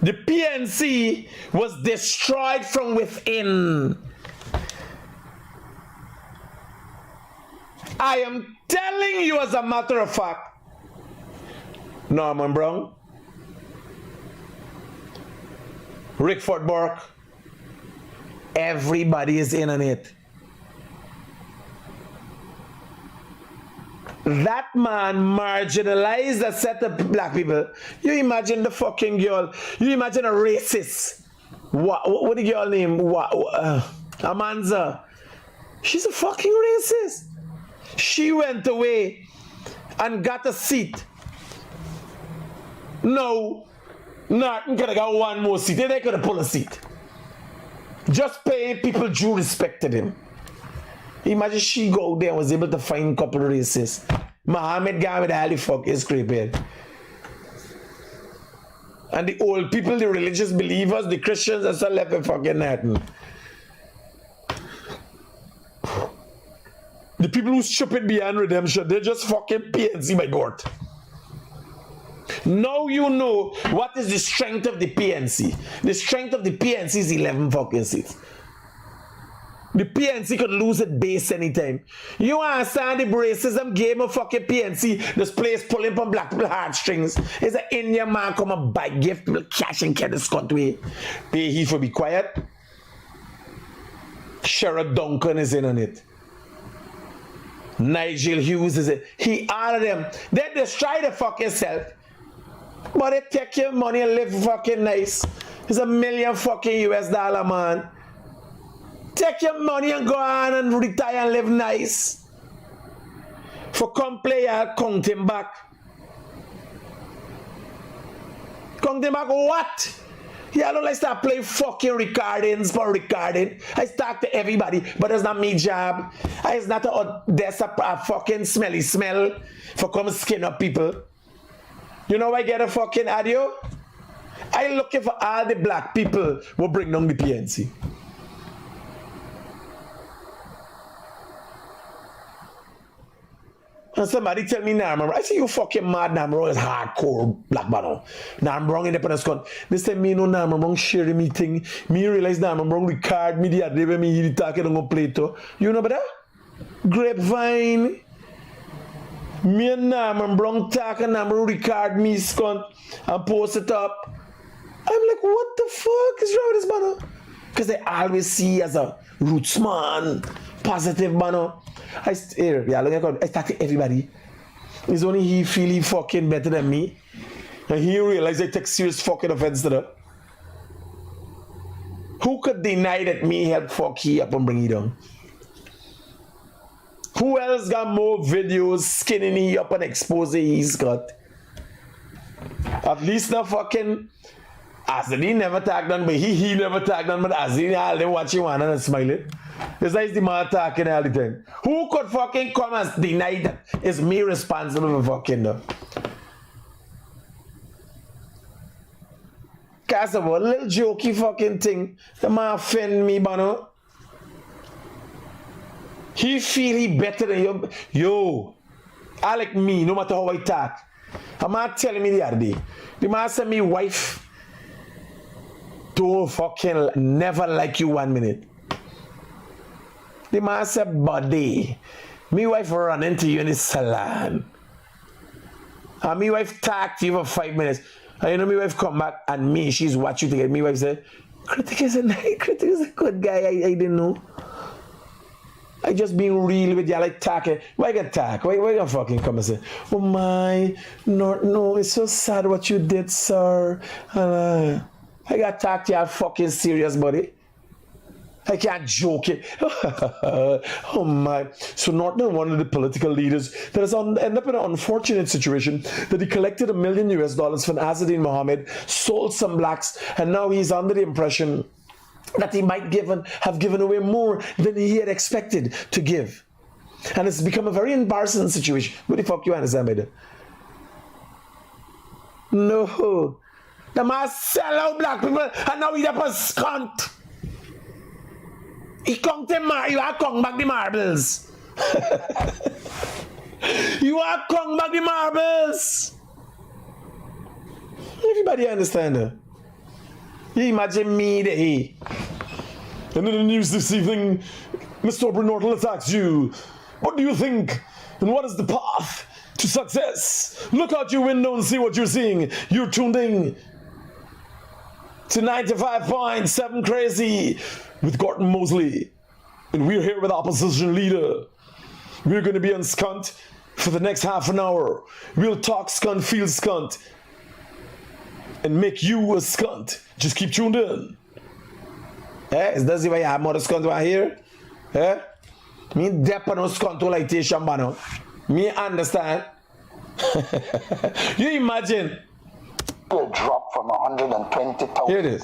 The PNC was destroyed from within. I am telling you as a matter of fact, Norman Brown, Rickford Burke, everybody is in on it. That man marginalized a set of black people. You imagine the fucking girl, you imagine a racist. What the girl name? Amanza. She's a fucking racist. She went away and got a seat. No, Norton could have got one more seat. They could have pulled a seat. Just pay people due respect to them. Imagine she go there and was able to find a couple of racists. Mohammed gone with all the fuck is creeping. And the old people, the religious believers, the Christians, are still left with fucking Norton. The people who stupid beyond redemption, they're just fucking PNC by God. Now you know what is the strength of the PNC. The strength of the PNC is 11 fucking seats. The PNC could lose its base anytime. You understand the racism game of fucking PNC? This place pulling from black people heartstrings. It's an Indian man come and buy gift people cash and get this country. Pay he for be quiet. Sherrod Duncan is in on it. Nigel Hughes is it. He, all of them, they destroy the fucking self. But they take your money and live fucking nice. It's $1 million fucking US dollar, man. Take your money and go on and retire and live nice. For come play, I'll count him back. Count him back what? Yeah, I don't like start playing fucking recordings for recording. I start to everybody, but it's not me job. It's not there's a fucking smelly smell for come skin up people. You know I get a fucking audio? I looking for all the black people who bring down the PNC. And somebody tell me Narmon, I say you fucking mad. Narmon is hardcore black man. Narmon independence con. They say me no Narmon share me thing. Me realize Narmon record me the other day when me hear the talking on play to. You know about that? Grapevine. Me and Narmon talk and Narmon record me scunt and post it up. I'm like, what the fuck is wrong with this man? Because they always see as a roots man, positive man. I talk to everybody. It's only he feel he fucking better than me. And he realize I take serious fucking offense to that. Who could deny that me help fuck he up and bring he down? Who else got more videos skinning he up and exposing he's got? At least not fucking Azali never tagged on, but he never tagged on, but Azali all them watching one and smiling. This is the man talking all the time. Who could fucking come and deny that it's me responsible for fucking though? Cause of a little jokey fucking thing. The man offend me, bano. He feel he better than you. Yo, I like me, no matter how I talk. A man telling me the other day. The man said me wife don't fucking never like you 1 minute. The man said, buddy, me wife run into you in the salon. And me wife talk to you for 5 minutes. And you know me wife come back and me, she's watch you together. Me wife said, Critic is a good guy, I didn't know. I just being real with you, like talking. Why get talk? Why you fucking come and say, oh my, no, it's so sad what you did, sir. I got to talk to you fucking serious, buddy. I can't joke it. Oh my. So Norton, one of the political leaders that has ended up in an unfortunate situation that he collected $1 million US from Azadin Mohammed, sold some blacks, and now he's under the impression that he might have given away more than he had expected to give. And it's become a very embarrassing situation. What the fuck you understand by that? No. The man sell out black people and now he's up a scunt. He come to you are come back the marbles. You are come back the marbles. Everybody understand that? You imagine me there. And in the news this evening, Mr. Norton attacks you. What do you think? And what is the path to success? Look out your window and see what you're seeing. You're tuned in to 95.7 Crazy with Gordon Mosley. And we're here with opposition leader. We're going to be on Skunt for the next half an hour. We'll talk Skunt, feel Skunt, and make you a Skunt. Just keep tuned in. Is that why you have more Skunt right here? Me dep no Skunt to like Shambano. Me understand. You imagine. Will drop from 120,000. Here it is.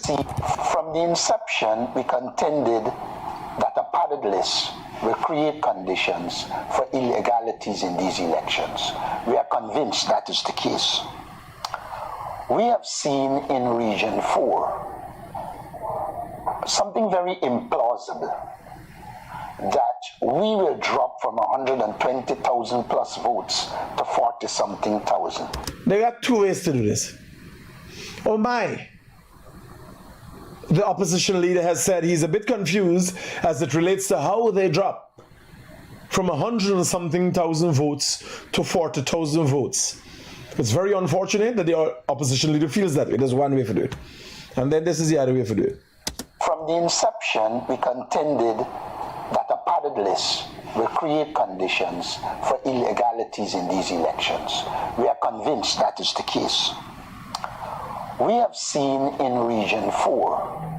From the inception, we contended that a padded list will create conditions for illegalities in these elections. We are convinced that is the case. We have seen in Region 4 something very implausible, that we will drop from 120,000 plus votes to 40-something thousand. They got two ways to do this. Oh my. The opposition leader has said he's a bit confused as it relates to how they drop from 100-something thousand votes to 40,000 votes. It's very unfortunate that the opposition leader feels that way. There's one way to do it. And then this is the other way to do it. From the inception, we contended that a padded list will create conditions for illegalities in these elections. We are convinced that is the case. We have seen in Region 4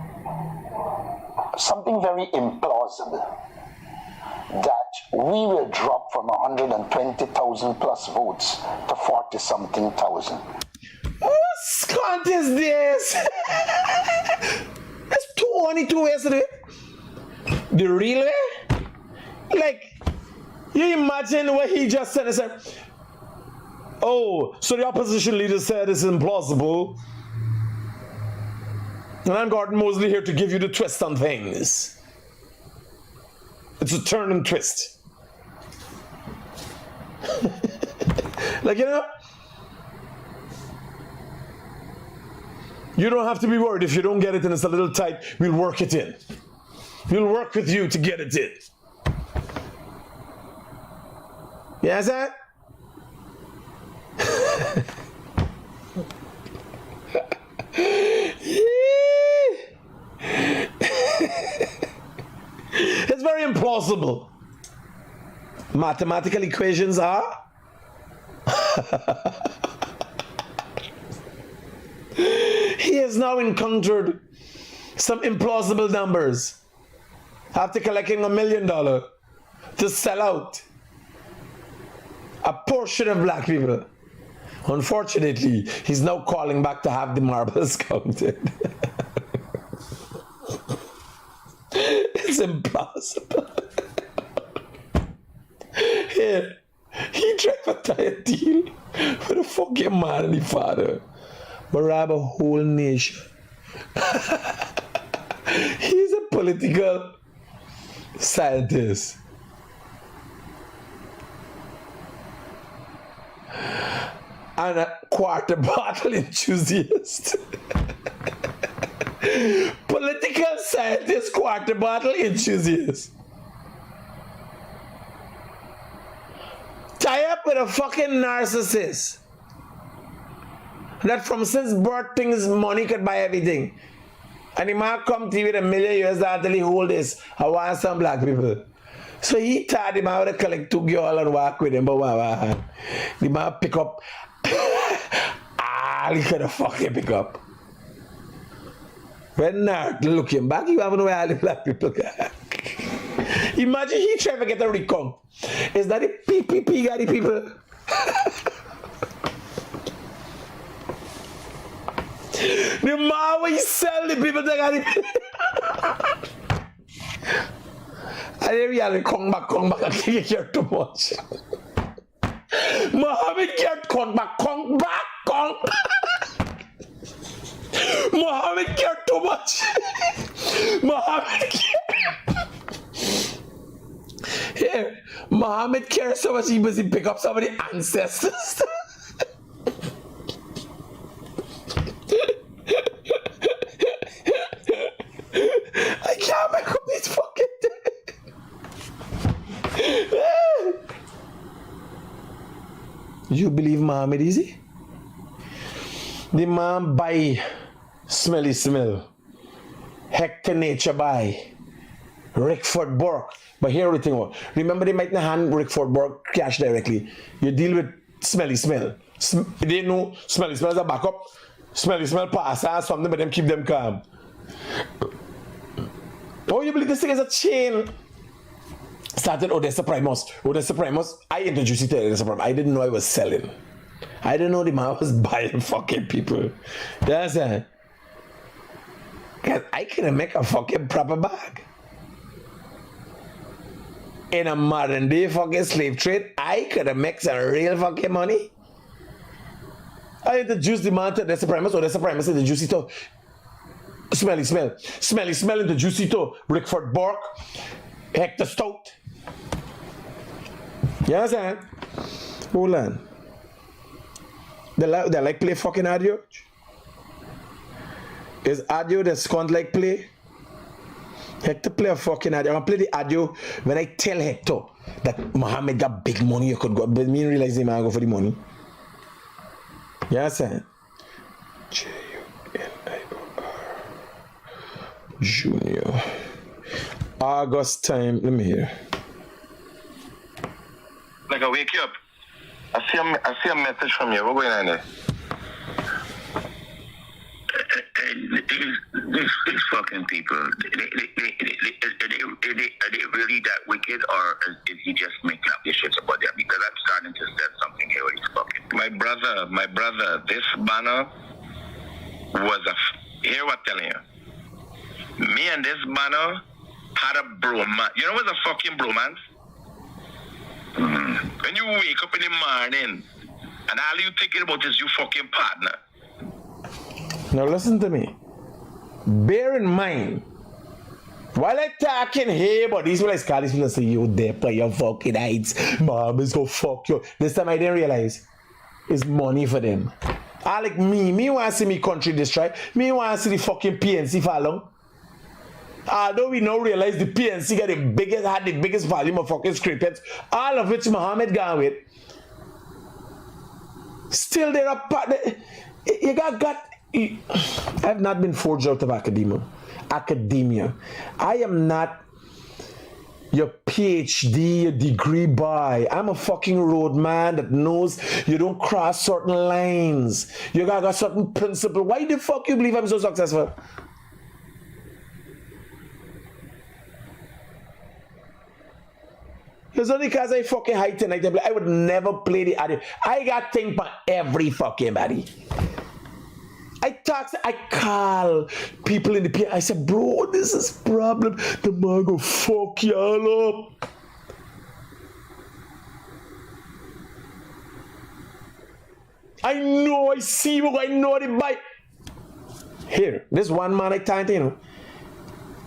something very implausible, that we will drop from 120,000 plus votes to 40-something thousand. What cunt is this? That's 22 ways to do it. The real way? Like, you imagine what he just said and said, oh, so the opposition leader said it's implausible. And I'm Gordon Mosley here to give you the twist on things. It's a turn and twist. Like, you know, you don't have to be worried if you don't get it and it's a little tight. We'll work it in. We'll work with you to get it in. Yes, sir? It's very implausible. Mathematical equations are he has now encountered some implausible numbers after collecting $1 million to sell out a portion of black people. Unfortunately, he's now calling back to have the marbles counted. It's impossible. Here, he tried to tie a deal with a fucking man and the father, but rob a whole nation. He's a political scientist. And a quarter bottle enthusiast. Political scientist, quarter bottle enthusiast. Tie up with a fucking narcissist that from since birth thinks money could buy everything. And the man come to you with $1 million till he hold this. I want some black people. So he thought the man would collect 2 girls and walk with him, but the man pick up all he could fucking pick up. When Norton looking back, you have no way all the black people got. Imagine he trying to get a recount. Is that the PPP got the people? The man when you sell the people that got the people. I didn't really come back, I think you care too much. Mohamed can't come back. Mohamed cared too much. Mohamed cared. Here, Mohamed cares so much he must pick up some of the ancestors. I can't make up this fucking thing. You believe Mohamed easy? The man buy smelly smell. Hector Nature buy. Rickford Burke. But here everything was. Remember they might not hand Rickford Burke cash directly. You deal with smelly smell. They know smelly smell is a backup. Smelly smell pass or something, but them keep them calm. Oh, you believe this thing is a chain? Started Odessa Primus. Odessa Primus, I introduced it to Odessa Primus. I didn't know I was selling. I didn't know the man was buying fucking people. That's it. Cause I can make a fucking proper bag. In a modern day fucking slave trade, I could have made some real fucking money. I introduced the man to Odessa Primus. Odessa Primus introduced it to Smelly Smell. Smelly Smell introduced it to Rickford Burke. Hector Stout. You understand? Hold on. They like play fucking audio? Is audio the scunt like play? Hector play a fucking audio. I'm gonna play the audio when I tell Hector that Mohamed got big money you could go, but me realize him I go for the money. You understand? Junior. Junior. August time, let me hear. I see a message from you. What's going on there? These fucking people, are they really that wicked, or is he just making up this shit about them? Because I'm starting to sense something here with these fucking people. My brother, this banner was here what I'm telling you. Me and this banner had a bromance. You know what's a fucking bromance? When you wake up in the morning and all you thinking about is your fucking partner. Now listen to me. Bear in mind, while I talking here, but these people call these people say, you there for your fucking heights. Mom is gonna fuck you. This time I didn't realize it's money for them. I like me want to see me country destroy. Me want to see the fucking PNC fall along. Although we now realize the PNC had the biggest volume of fucking scripts, all of which Mohamed gone with. Still there are part. You got. I have not been forged out of academia. I am not your PhD, your degree boy. I'm a fucking roadman that knows you don't cross certain lines. You got a certain principle. Why the fuck you believe I'm so successful? It's only because I fucking high tonight. I would never play the audio. I got things for every fucking body. I call people in the PN. I said, bro, this is problem. The man go fuck y'all up. I know, I see you, I know the bite. Here, this one man I talk to, you know.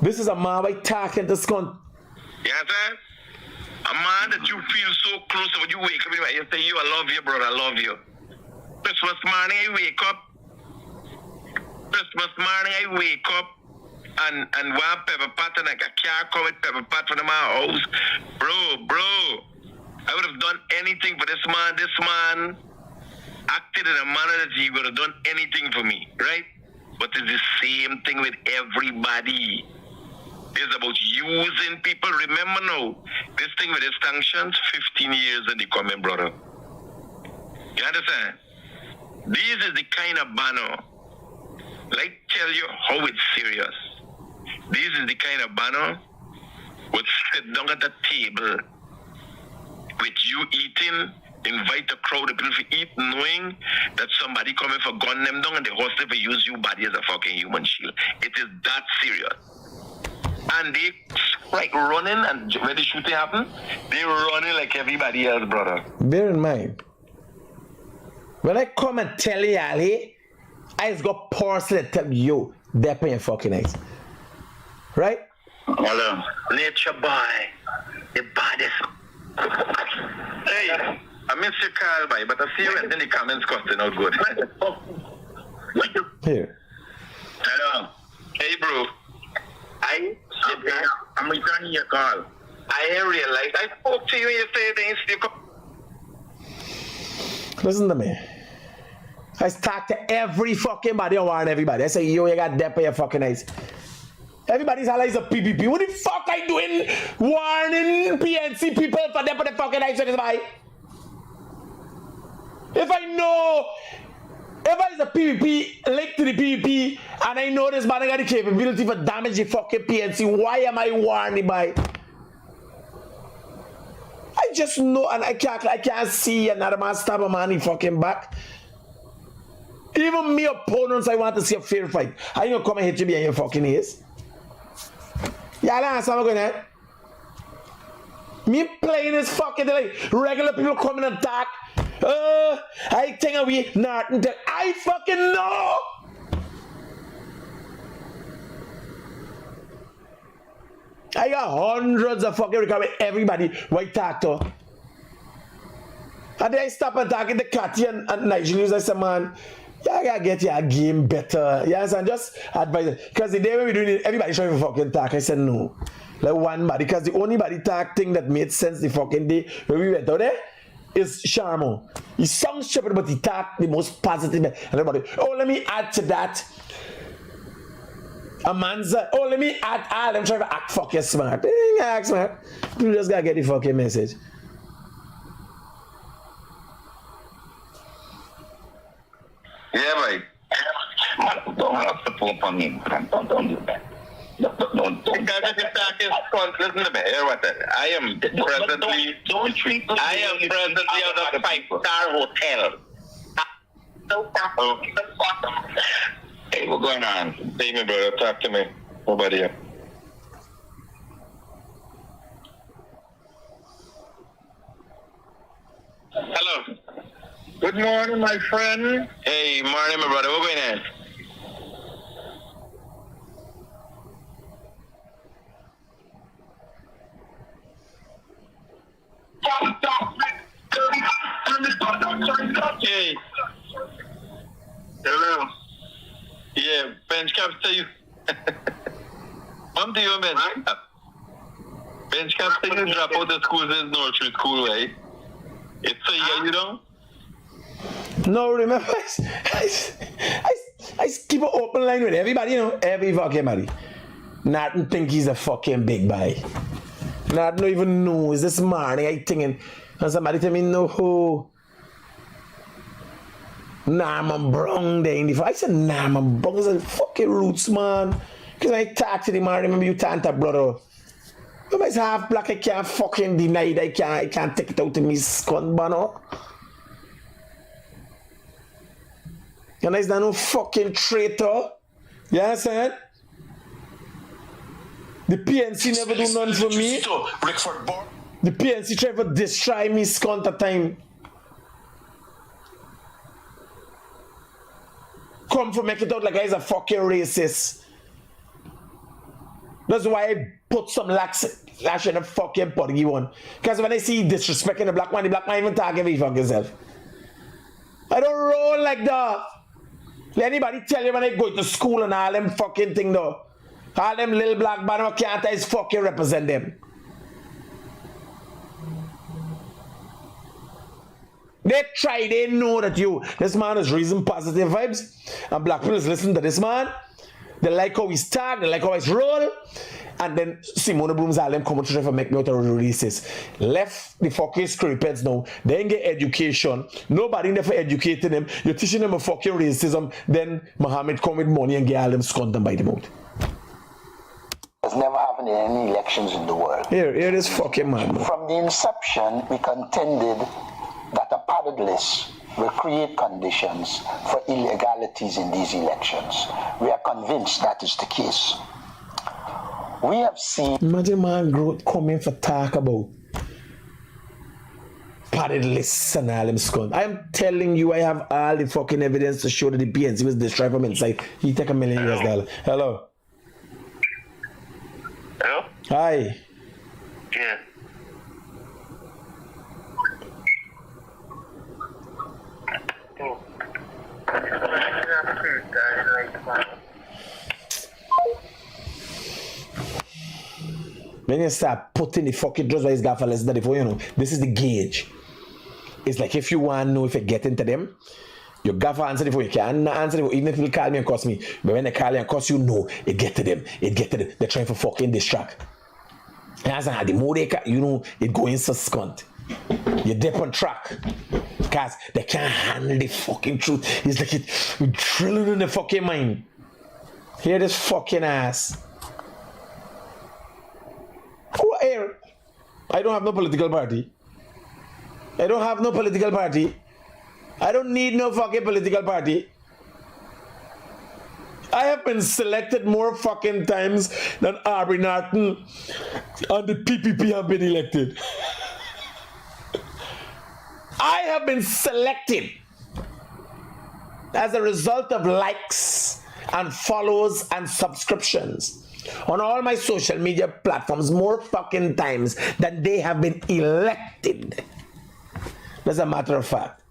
This is a man I talk at the scone. Yes, sir? A man that you feel so close to when you wake up, you say, you, I love you, brother, I love you. Christmas morning, I wake up. Christmas morning, I wake up and one pepper pot and like a car come with pepper pot from my house. Bro, I would have done anything for this man. This man acted in a manner that he would have done anything for me, right? But it's the same thing with everybody. It's about using people. Remember now, this thing with the sanctions, 15 years in the coming, brother. You understand? This is the kind of banner. Like tell you how it's serious. This is the kind of banner would sit down at the table with you eating, invite a crowd of people to eat, knowing that somebody coming for gun them down and the hostel for use your body as a fucking human shield. It is that serious. And they like running, and when the shooting happen, they running like everybody else, brother. Bear in mind, when I come and tell y'all, hey, I just got porcelain tell you, they're paying fucking eyes. Right? Hello. Nature boy. The baddest. Hey, I miss your call, boy, but I see you in the comments costing out good. Here. Hello. Hey, bro. I'm returning your call. I realized I spoke to you yesterday. Listen to me. I talk to every fucking body and warn everybody. I say, yo, you got death for your fucking eyes. Everybody's always a PPP. What the fuck I doing warning PNC people for death for the fucking eyes for this guy? If I know, if I is a PPP linked to the PPP and I know this man got the capability for damage the fucking PNC, why am I warning by? I just know, and I can't see another man stab a man in fucking back. Even me opponents, I want to see a fair fight. I ain't gonna come and hit you behind your fucking ears. Y'all understand what I'm going at? Me playing this fucking like regular people coming and talk. I think we Norton. I fucking know. I got hundreds of fucking records with everybody white talk to. And then I stop and talk in the Cathy and Nigerians. I said, man, you gotta get your game better. You understand? Just advise. Because the day when we doing it, everybody trying to fucking talk. I said no. Like one body. Because the only body talk thing that made sense the fucking day when we went out there is Sharmo. He sounds stupid, but he talk the most positive. And everybody, oh, let me add to that. Amanza, oh, let me add all them trying to act fucking smart. Act smart. You just gotta get the fucking message. Yeah, boy. Man, don't have to pump on me. Man. Don't do that. Don't. Because if you talk his cunt, listen to me. Hear what I am presently. Don't treat me. I am presently out of a 5-star hotel. Oh. Hey, what's going on? Hey, me brother, talk to me. Nobody here. Hello. Good morning, my friend. Hey, morning, my brother. What's going on? Hey. Hello. Yeah, bench caps to you. Mom, do you bench cap? Bench caps to you drop out of school, there's no true school, right? It's a year, you know? No, remember, I keep an open line with everybody, you know, every fucking body. Norton think he's a fucking big boy. Norton don't even know. Is this morning I thinking, and somebody tell me, no, who? Norman Brown there in the I said, Norman Brown is a fucking roots, man. Because I talked to him, I remember you tanta brother. You guys half black, I can't fucking deny it. I can't take it out of me scunt, bano. You guys not no fucking traitor. You understand? The PNC never do nothing for me. The PNC try to destroy me scunt at time. Come for make it out like I is a fucking racist. That's why I put some lash in the fucking putty one. Because when I see disrespecting the black man even talk every fucking self. I don't roll like that. Let anybody tell you when I go to school and all them fucking thing though. All them little black man can't I fucking represent them. They try, they know that this man is raising positive vibes. And black people is listening to this man. They like how he's tagged, they like how he's roll. And then Simone Bloom's all them come to try to make me out of racist. Left the fucking scripts now. They ain't get education. Nobody never educated them. You're teaching them a fucking racism. Then Mohammed come with money and get all them scunt and bite them out. It's never happened in any elections in the world. Here this fucking man. From the inception, we contended that a padded list will create conditions for illegalities in these elections. We are convinced that is the case. We have seen... Imagine man growth coming for talk about padded lists and all them scunt. I am telling you, I have all the fucking evidence to show that the PNC was destroyed from inside. He take $1 million US. Hello? Hello? Hi. Yeah. When you start putting the fucking drugs by his gaffer less than before, you know, this is the gauge. It's like if you want to know if you get into them, your gaffer answer the phone, you can't answer the phone, even if they call me and cost me. But when they call you and cost you, know, it get to them. They're trying to fucking distract. And as the more they you know, it going so scunt. You're deep on track. Because they can't handle the fucking truth. It's like it drilling in the fucking mind. Hear this fucking ass. Oh, here. I don't have no political party. I don't have no political party. I don't need no fucking political party. I have been selected more fucking times than Mohamed Norton and the PPP have been elected. I have been selected as a result of likes and follows and subscriptions on all my social media platforms more fucking times than they have been elected. As a matter of fact.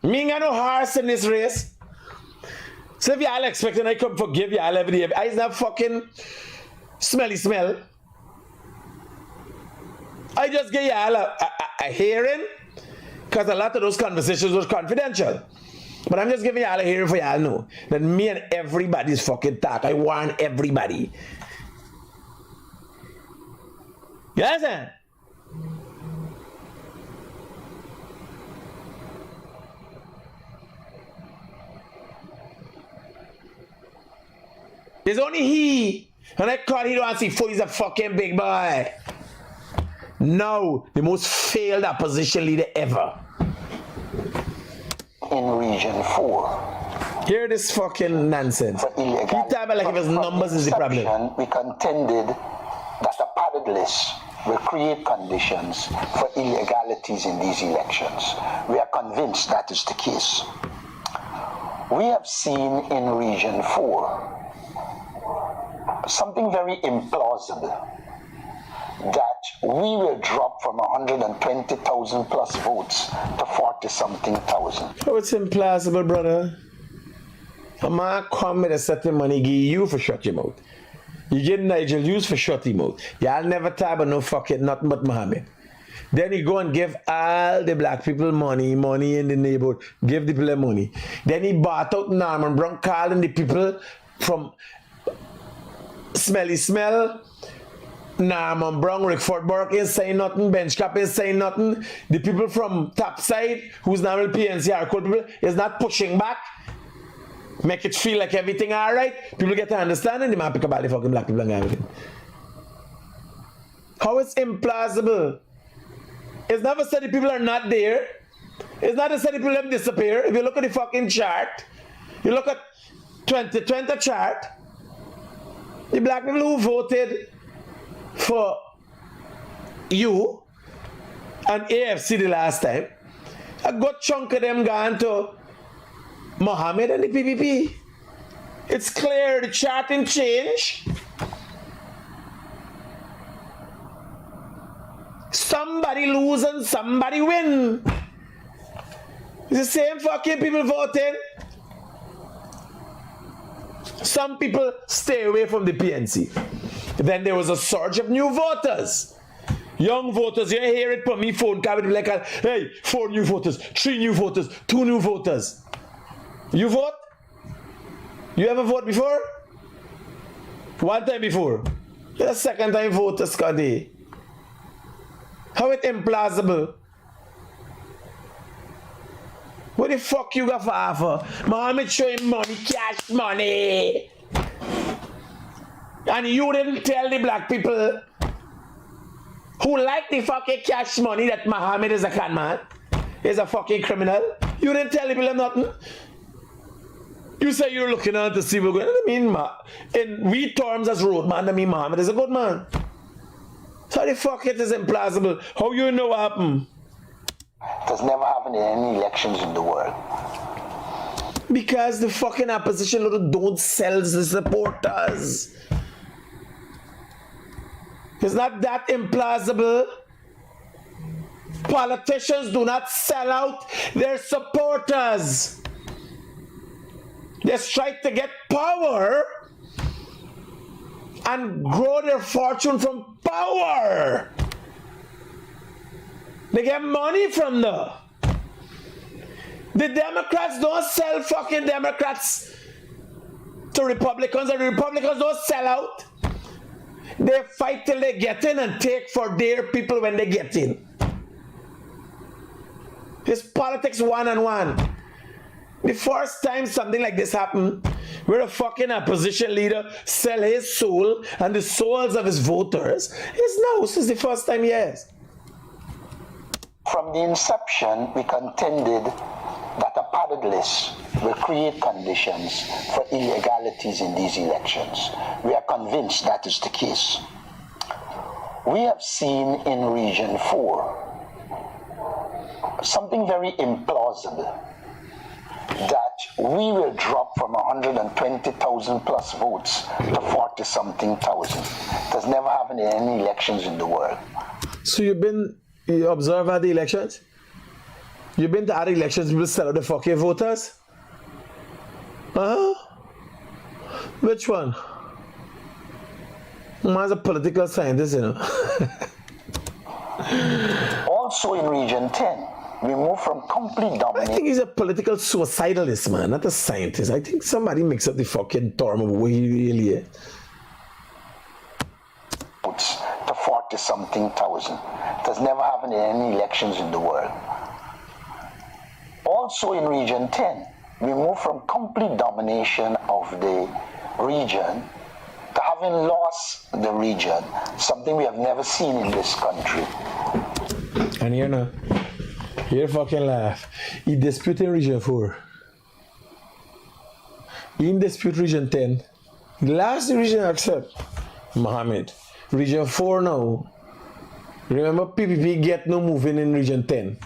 Me ain't got no horse in this race. So if y'all expecting I come forgive y'all every day, I not fucking smelly smell. I just get y'all a hearing because a lot of those conversations was confidential. But I'm just giving y'all a hearing for y'all know that me and everybody's fucking talk. I warn everybody. You understand? It's only he. And I call he don't see four, he's a fucking big boy. Now, the most failed opposition leader ever. In Region 4. Hear this fucking nonsense. He talk about like if his numbers is the problem. We contended that a padded list will create conditions for illegalities in these elections. We are convinced that is the case. We have seen in Region 4 something very implausible, that we will drop from 120,000 plus votes to 40-something thousand. Oh, it's implausible, brother. A man come with a certain money, give you for shut your mouth. You get Nigel use for shut him mouth. Y'all never talk about no fucking nothing but Mohamed. Then he go and give all the black people money in the neighborhood, give the people money. Then he bought out Norman Brown, calling the people from Smelly Smell, Norman Brown, Rickford Burke ain't saying nothing, Benchcap ain't saying nothing. The people from Topside, who's now PNCR code people, is not pushing back. Make it feel like everything alright. People get to understand and the man pick up all the fucking black people and everything. How it's implausible. It's never said the people are not there. It's not said the people have disappeared. If you look at the fucking chart, you look at 2020 chart, the black people who voted for you and AFC the last time, a good chunk of them gone to Mohamed and the PPP. It's clear the chart didn't change. Somebody lose and somebody win. It's the same fucking people voting. Some people stay away from the PNC. Then there was a surge of new voters. Young voters, you hear it from me phone, like, hey, 4 new voters, 3 new voters, 2 new voters. You vote? You ever vote before? One time before. The second time voter, Scotty. How it implausible? What the fuck you got for offer? Mohamed show him money, cash money. And you didn't tell the black people who like the fucking cash money that Mohamed is a con man, is a fucking criminal. You didn't tell the people nothing. You say you're looking on to see what's going on. I mean, in we terms as roadman, I mean Mohamed is a good man. So the fuck it is implausible. How you know what happened? It has never happened in any elections in the world. Because the fucking opposition don't sell the supporters. It's not that implausible. Politicians do not sell out their supporters. They try to get power and grow their fortune from power. They get money from the Democrats don't sell fucking Democrats to Republicans, and the Republicans don't sell out. They fight till they get in and take for their people when they get in. It's politics one-on-one. The first time something like this happened, where a fucking opposition leader sell his soul and the souls of his voters, is now. This is the first time, yes. From the inception, we contended that a padded list will create conditions for illegalities in these elections. We are convinced that is the case. We have seen in Region 4 something very implausible, that we will drop from 120,000 plus votes to 40-something thousand. It has never happened in any elections in the world. So you observe at the elections? You've been to other elections, people sell out the fucking voters? Which one? Man's a political scientist, you know. Also in Region 10, we move from complete domination. I think he's a political suicidalist, man, not a scientist. I think somebody makes up the fucking term of what he really is. To 40-something thousand. It has never happened in any elections in the world. Also in Region 10, we move from complete domination of the region having lost the region, something we have never seen in this country. And here now, here fucking laugh. He disputed Region 4. He in dispute Region 10. Last region accept Mohamed. Region 4 now. Remember, PPP get no moving in Region 10.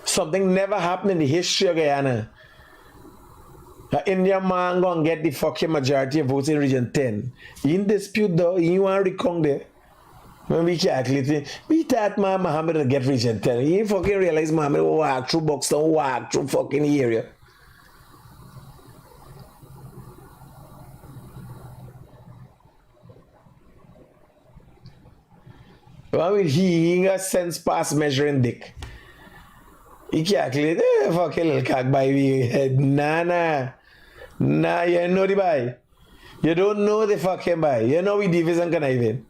Something never happened in the history of Guyana. The Indian man go and get the fucking majority of votes in Region 10. He in dispute though, he want to recount there. When we calculate, we thought Mohamed will get Region 10. He ain't fucking realize Mohamed will walk through Buxton, walk through fucking area. Why will he ain't got sense past measuring dick? He calculate, fucking little cock by we head. Nah, you know the boy. You don't know the fucking boy. You know we division conniving.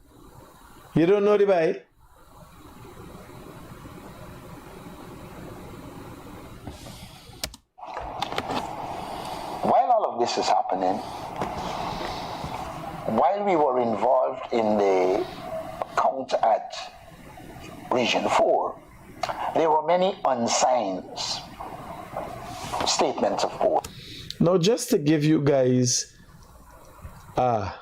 You don't know the boy. While all of this is happening, while we were involved in the count at Region 4, there were many unsigned statements of poll. Now, just to give you guys a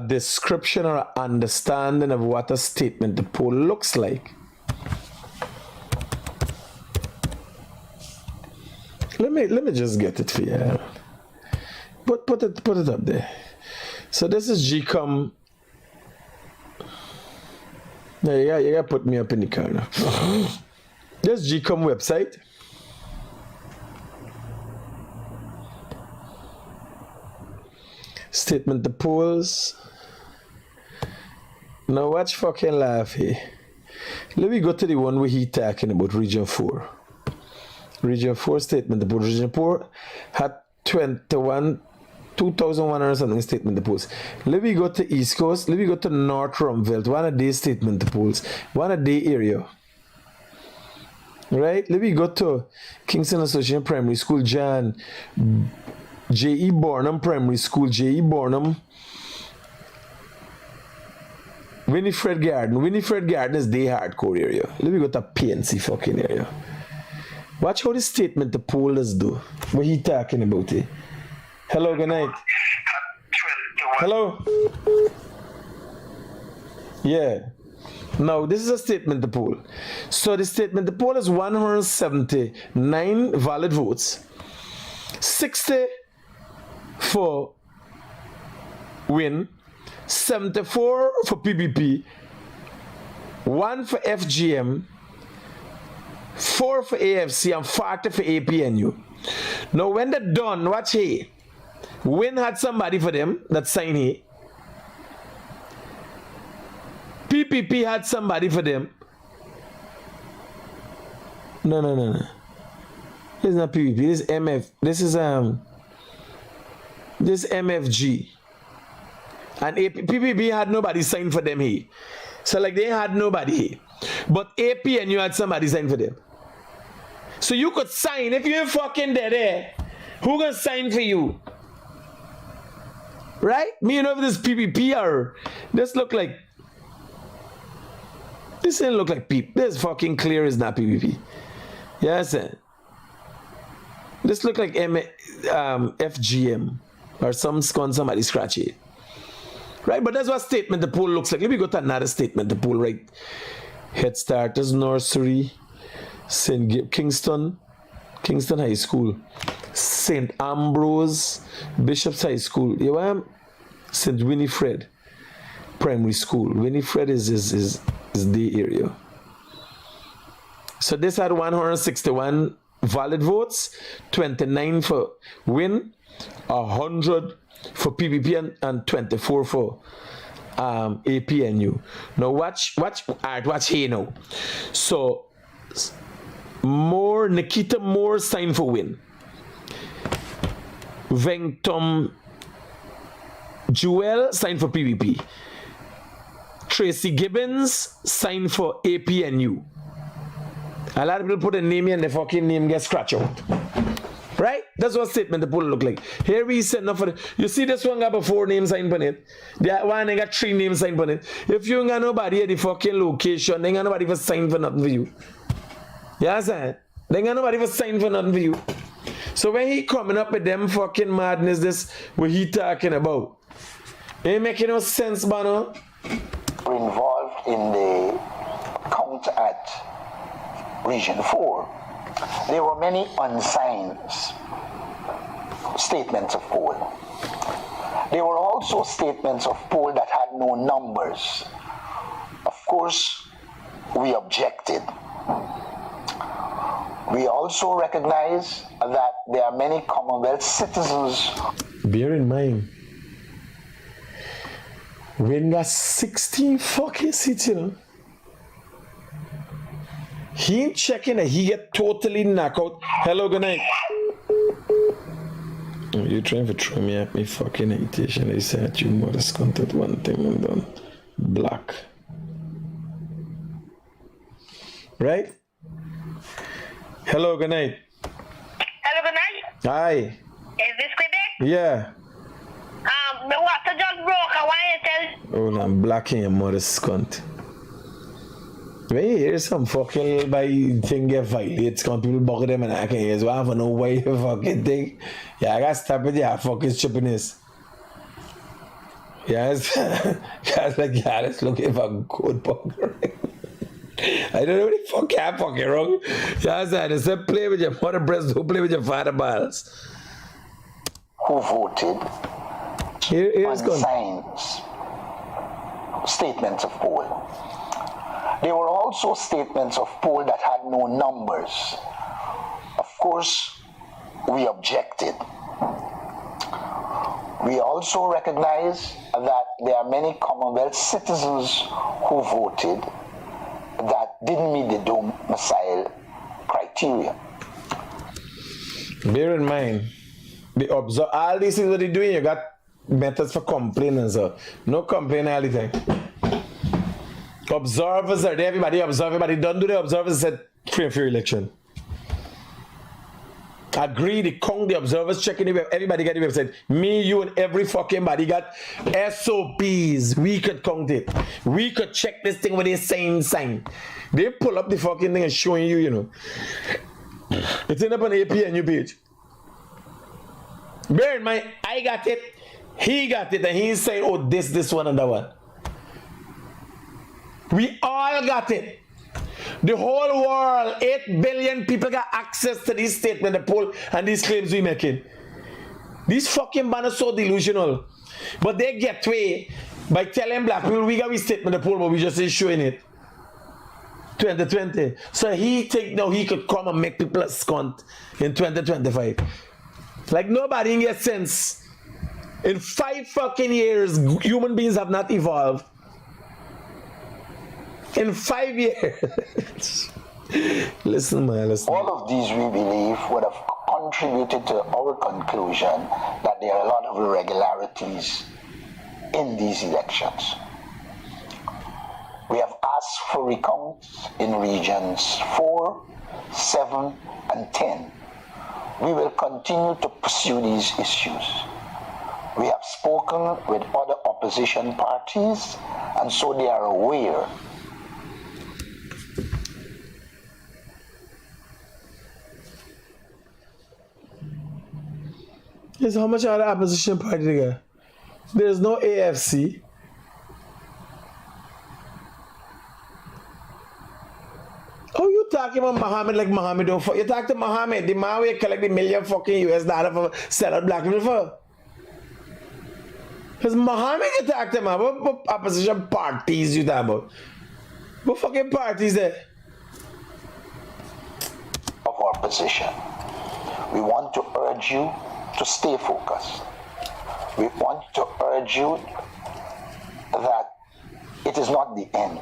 description or understanding of what a statement of poll looks like. Let me just get it for you. Put it up there. So this is GCOM. Yeah, you gotta put me up in the corner. This GCOM website. Statement the polls. Now watch fucking laugh here. Let me go to the one where he talking about Region 4. Region 4 statement the polls. Region 4 had 2,100 something statement the polls. Let me go to East Coast. Let me go to North Rumville. One a day statement the polls. One a day area. Right? Let me go to Kingston Association Primary School, John. J.E. Bornham Primary School, J.E. Bornham. Winifred Garden. Winifred Garden is day hardcore area. Let me go to PNC fucking area. Watch how the statement the pollers do. What he talking about it. Hello, good night. Hello? Yeah. Now, this is a statement the poll. So the statement the poll is 179 valid votes. 60 for win, 74 for PPP, 1 for FGM, 4 for AFC, and 40 for APNU. Now, when they're done, watch here. Win had somebody for them that signed here. PPP had somebody for them. No. This is not PPP. This is MF. This is MFG. And PPP had nobody signed for them here. So like they had nobody here. But AP and you had somebody signed for them. So you could sign. If you ain't fucking there, who gonna sign for you? Right? Me and over this PPP or this look like. This didn't look like PPP. This fucking clear is not PPP. Yes, sir. This look like FGM or somebody scratchy. Right? But that's what statement the poll looks like. Let me go to another statement the poll, right? Head Starters Nursery, Kingston High School, St. Ambrose, Bishop's High School, you know, St. Winifred Primary School. Winifred is the area. So this had 161 valid votes, 29 for win, 100 for PPP and 24 for APNU. Now watch here now. So Nikita Moore signed for win. Vengtom Jewel signed for PPP. Tracy Gibbons signed for APNU. A lot of people put a name here and the fucking name gets scratched out. Right? That's what statement the poll look like. Here we said enough for it. You see this one got about 4 names signed on it. That one they got 3 names signed on it. If you ain't got nobody at the fucking location, they ain't got nobody for sign for nothing for you. You understand? They ain't got nobody for sign for nothing for you. So when he coming up with them fucking madness, this what he talking about? Ain't making no sense, Bano. We're involved in the count at Region 4. There were many unsigned statements of poll. There were also statements of poll that had no numbers. Of course, we objected. We also recognize that there are many Commonwealth citizens. Bear in mind, we got 16 fucking seats, you know. He ain't checking that he get totally knocked out. Hello, good night. Oh, you trying to throw me at me fucking irritation. They said you more discounted one thing and done. Black. Right? Hello, good night. Hello, good night. Hi. Is this Quebec? Yeah. The water just broke. I want you to tell. Oh, I'm blacking your mother's cunt. When you hear some fucking by thing get violated, some people bug them and I can hear, so I don't know why you fucking think. Yeah, I gotta stop with your fucking stupidness. Yes, guys like, yeah, let's look if I'm good bugger. I don't know what the fuck I'm fucking wrong. Yes, I said play with your mother breast, don't play with your father balls. Who voted Here's on signs, statements of poll. There were also statements of poll that had no numbers. Of course, we objected. We also recognize that there are many Commonwealth citizens who voted that didn't meet the domicile criteria. Bear in mind, observe all these things that they're doing, you got methods for complaining, so no complain all the time. Observers are there, everybody observe, everybody don't do the observers said free and fair election. Agree, the count, the observers checking the web, everybody got the website. Me, you, and every fucking body got SOPs. We could count it. We could check this thing with the same sign. They pull up the fucking thing and showing you, you know. It's in up on the APNU page. Bear in mind, I got it, he got it, and he's saying, oh, this one, and that one. We all got it. The whole world, 8 billion people got access to this statement, the poll, and these claims we making. These fucking banners so delusional. But they get away by telling black people we got we statement the poll, but we just ain't showing it. 2020. So he think now he could come and make people a scunt in 2025. Like nobody gets sense. In 5 fucking years, human beings have not evolved. In 5 years. Listen, man, listen. All of these, we believe, would have contributed to our conclusion that there are a lot of irregularities in these elections. We have asked for recounts in regions 4, 7, and 10. We will continue to pursue these issues. We have spoken with other opposition parties, and so they are aware. Yes, how much are the opposition party they got? There's no AFC. Oh, you talking about Mohamed like Mohamed don't fuck? You talk to Mohamed, the man who collect the million fucking US dollar for sell out black people for? Because Mohamed you talk to, man. What opposition parties you talk about? What fucking parties there? Of our position. We want to urge you to stay focused. We want to urge you that it is not the end.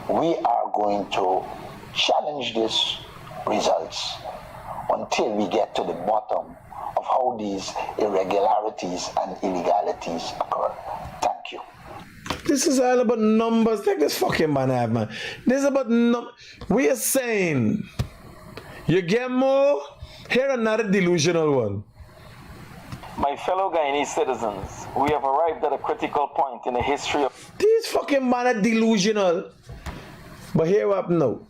We are going to challenge these results until we get to the bottom of how these irregularities and illegalities occur. Thank you. This is all about numbers. Like this fucking man have, man. This is about numbers. We are saying You get more? Here another delusional one. My fellow Guyanese citizens, we have arrived at a critical point in the history of... These fucking man are delusional. But here what now?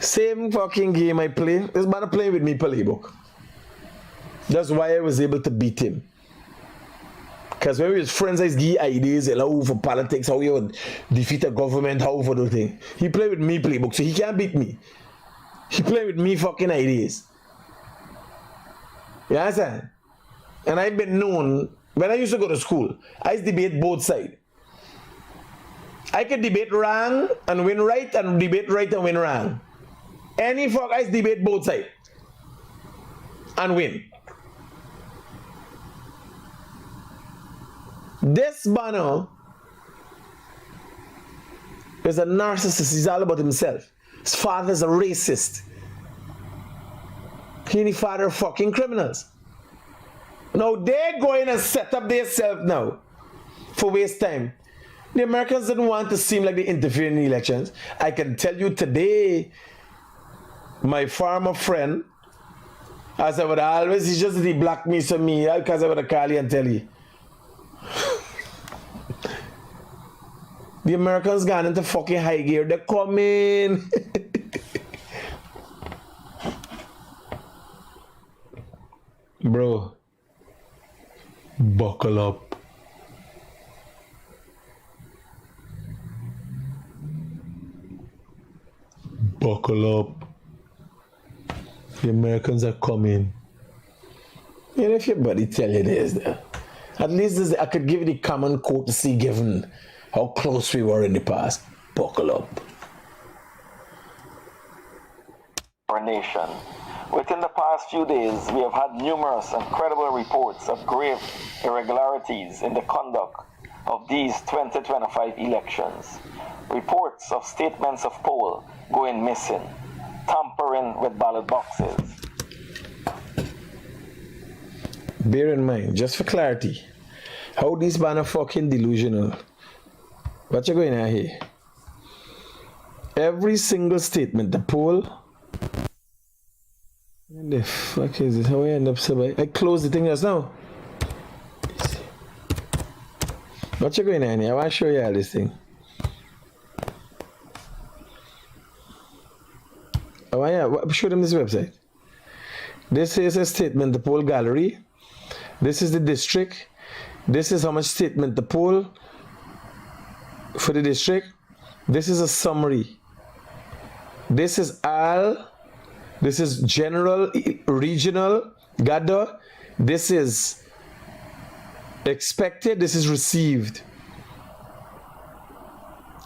Same fucking game I play. This man play with me playbook. That's why I was able to beat him. Because when we was friends, I give ideas how for politics, how you would defeat a government, how for the thing. He play with me playbook, so he can't beat me. He play with me fucking ideas. You understand? And I've been known, when I used to go to school, I used to debate both sides. I could debate wrong and win right, and debate right and win wrong. Any fuck, I used to debate both sides and win. This banner is a narcissist. He's all about himself. His father's a racist. He and his father are fucking criminals. Now they're going and set up themselves now for waste time. The Americans didn't want to seem like they interfere in the elections. I can tell you today, my farmer friend, as I would always, he just did block me so me, because I would call you and tell you. The Americans gone into fucking high gear. They're coming. Bro, buckle up. Buckle up. The Americans are coming. You know, if your buddy tell you this, at least this, I could give you the common courtesy given how close we were in the past. Buckle up. our nation. Within the past few days, we have had numerous and credible reports of grave irregularities in the conduct of these 2025 elections. Reports of statements of poll going missing, tampering with ballot boxes. Bear in mind, just for clarity, how these man are fucking delusional. What you going on here? Every single statement, the poll. What the fuck is this? How I end up so I close the thing just now. What you going on here? I want to show you all this thing. I want to show them this website. This is a statement, the poll gallery. This is the district. This is how much statement the poll for the district. This is a summary. This is all. This is general, regional, gather. This is expected. This is received.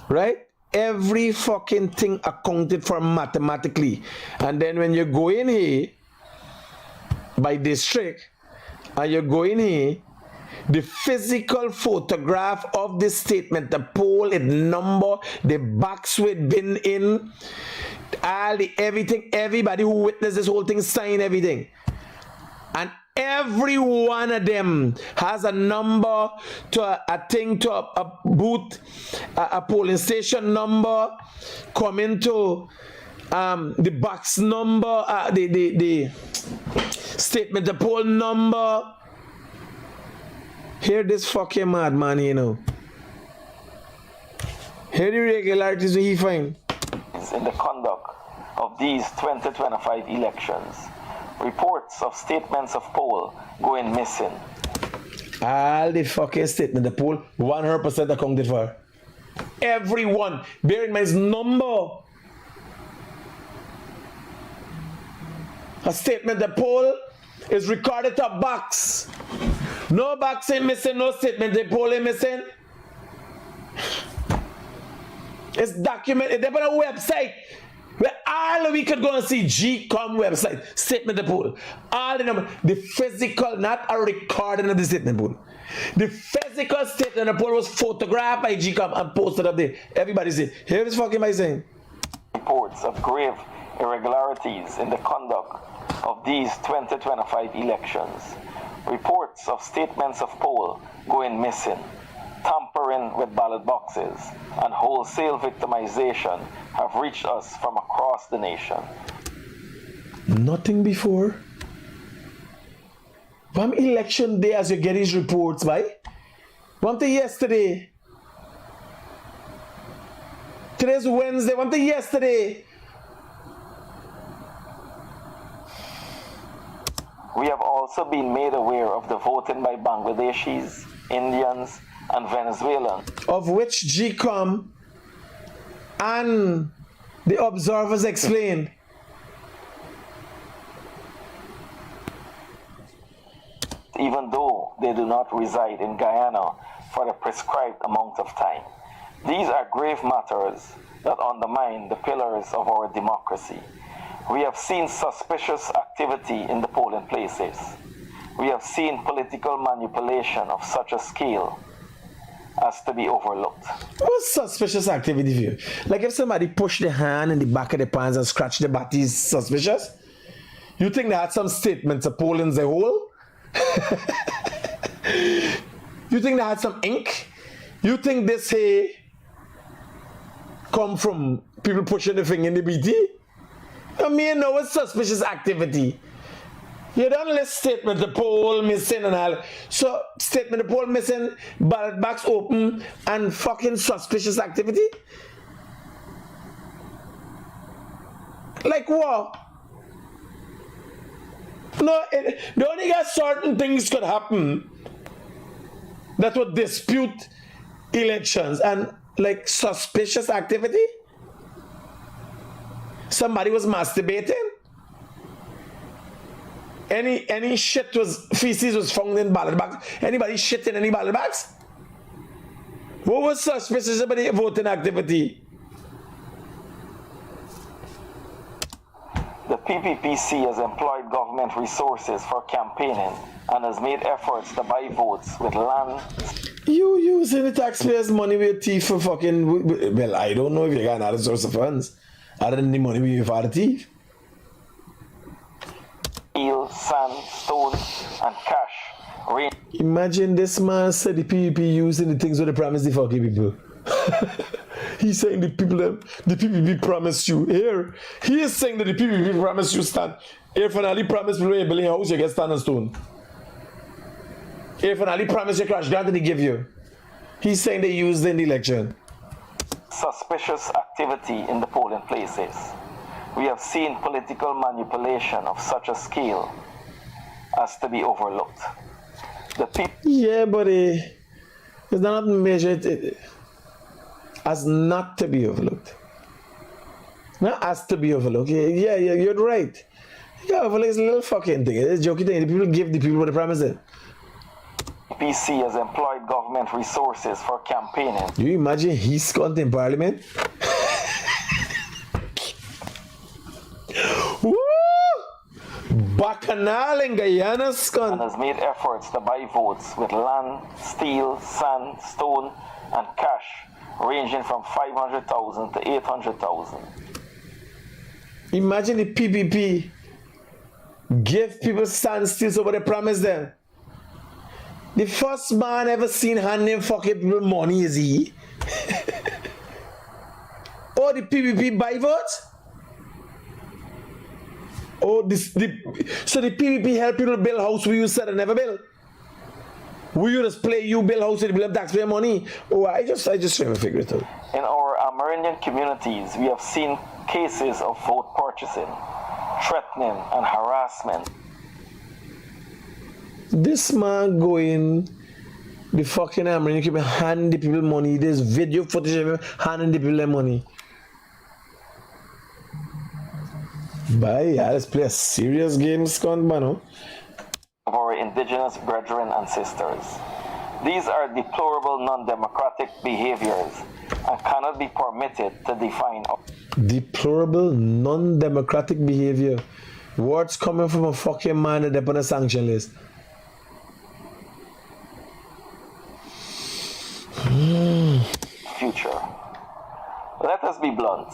Right? Every fucking thing accounted for mathematically. And then when you go in here by district, and you go in here, the physical photograph of this statement, the poll, its number, the box with been in, all the everything, everybody who witnessed this whole thing sign everything. And every one of them has a number to a thing, to a booth, a polling station number, coming to the box number, the statement, the poll number. Hear this fucking madman, you know. Hear the irregularities he find. In the conduct of these 2025 elections, reports of statements of poll going missing. All the fucking statement, the poll, 100% accounted for. Everyone. Bear in mind his number. A statement, the poll is recorded to a box. No box ain't missing, no statement, the poll ain't missing. It's documented. They're on a website where all we could go and see GCOM website, statement the poll. All the number, the physical, not a recording of the statement poll. The physical statement of the poll was photographed by GCOM and posted up there. Everybody see. Here is fucking my saying. Reports of grave irregularities in the conduct of these 2025 elections. Reports of statements of poll going missing, tampering with ballot boxes, and wholesale victimization have reached us from across the nation. Nothing before. From election day, as you get these reports, right? One thing yesterday. Today's Wednesday. One thing yesterday. We have also been made aware of the voting by Bangladeshis, Indians, and Venezuelans. Of which GCOM and the observers explained. Even though they do not reside in Guyana for a prescribed amount of time. These are grave matters that undermine the pillars of our democracy. We have seen suspicious activity in the polling places. We have seen political manipulation of such a scale as to be overlooked. What's suspicious activity for you? Like if somebody pushed their hand in the back of the pants and scratched the body is suspicious? You think they had some statement to poll in the hole? You think they had some ink? You think this hey come from people pushing the finger in the BT? I mean, no, it's suspicious activity. You don't list statement the poll missing and all. So statement the poll missing, ballot box open, and fucking suspicious activity? Like what? No, the only got certain things could happen that would dispute elections and like suspicious activity. Somebody was masturbating. Any shit was feces was found in ballot bags. Anybody shit in any ballot bags? What was suspicious about the voting activity? The PPPC has employed government resources for campaigning and has made efforts to buy votes with land. You using the taxpayers' money with thief for fucking... Well, I don't know if you got another source of funds other than the money we have for the thief. Steel, sand, stone, and cash. Imagine this man said the PPP using the things that they promised the fucking people. He's saying the PPP promised you here. He is saying that the PPP promised you stand. If an Ali promised you a building house, you get stand and stone. If an Ali promised you crash grant, they give you. He's saying they used in the election. Suspicious activity in the polling places. We have seen political manipulation of such a scale as to be overlooked. Yeah, but it's not measured as not to be overlooked. Not as to be overlooked. Yeah, you're right. Yeah, overlook is a little fucking thing. It's a joking thing. The people give the people what they promise them. PC has employed government resources for campaigning. Do you imagine he's got in parliament? Woo! Bacchanal in Guyana, and has made efforts to buy votes with land, steel, sand, stone, and cash, ranging from 500,000 to 800,000. Imagine the PPP give people sand, steel, so what they promise them. The first man ever seen handing fucking people money is he. Or the PPP buy votes. Oh, so the PPP help people build house we you said and never build. We you just play you build house and build taxpayer money. Oh, I just never figure it out. In our Amerindian communities, we have seen cases of vote purchasing, threatening, and harassment. This man going the fucking Amerindian community hand the people money. There's video footage of him handing the people their money. Bye, yeah, let's play a serious game, Scott, mano. Of our indigenous brethren and sisters. These are deplorable non-democratic behaviors and cannot be permitted to define. Deplorable non-democratic behavior. Words coming from a fucking man that's on a sanction list. Future. Let us be blunt.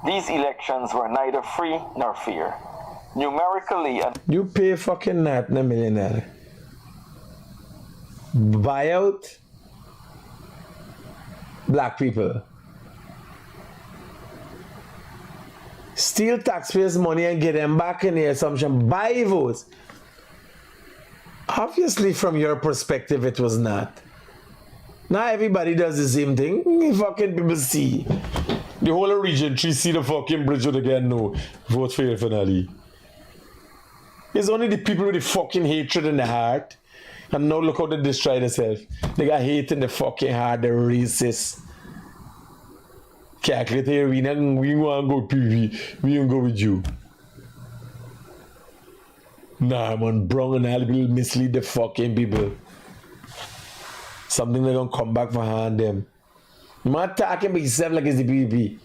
These elections were neither free nor fair. Numerically, and you pay fucking not a millionaire. Buyout black people. Steal taxpayers' money and get them back in the assumption, buy votes. Obviously, from your perspective, it was not. Now everybody does the same thing. Fucking people see. The whole region, see the fucking bridge again, no. Vote for your finale. It's only the people with the fucking hatred in the heart. And now look how they destroy themselves. They got hate in the fucking heart, they're racist. Calculate here, we want to go PV, we don't go with you. Nah, man, Brown and Al will mislead the fucking people. Something they're gonna come back for hand them. You might talking about yourself like it's the PVP.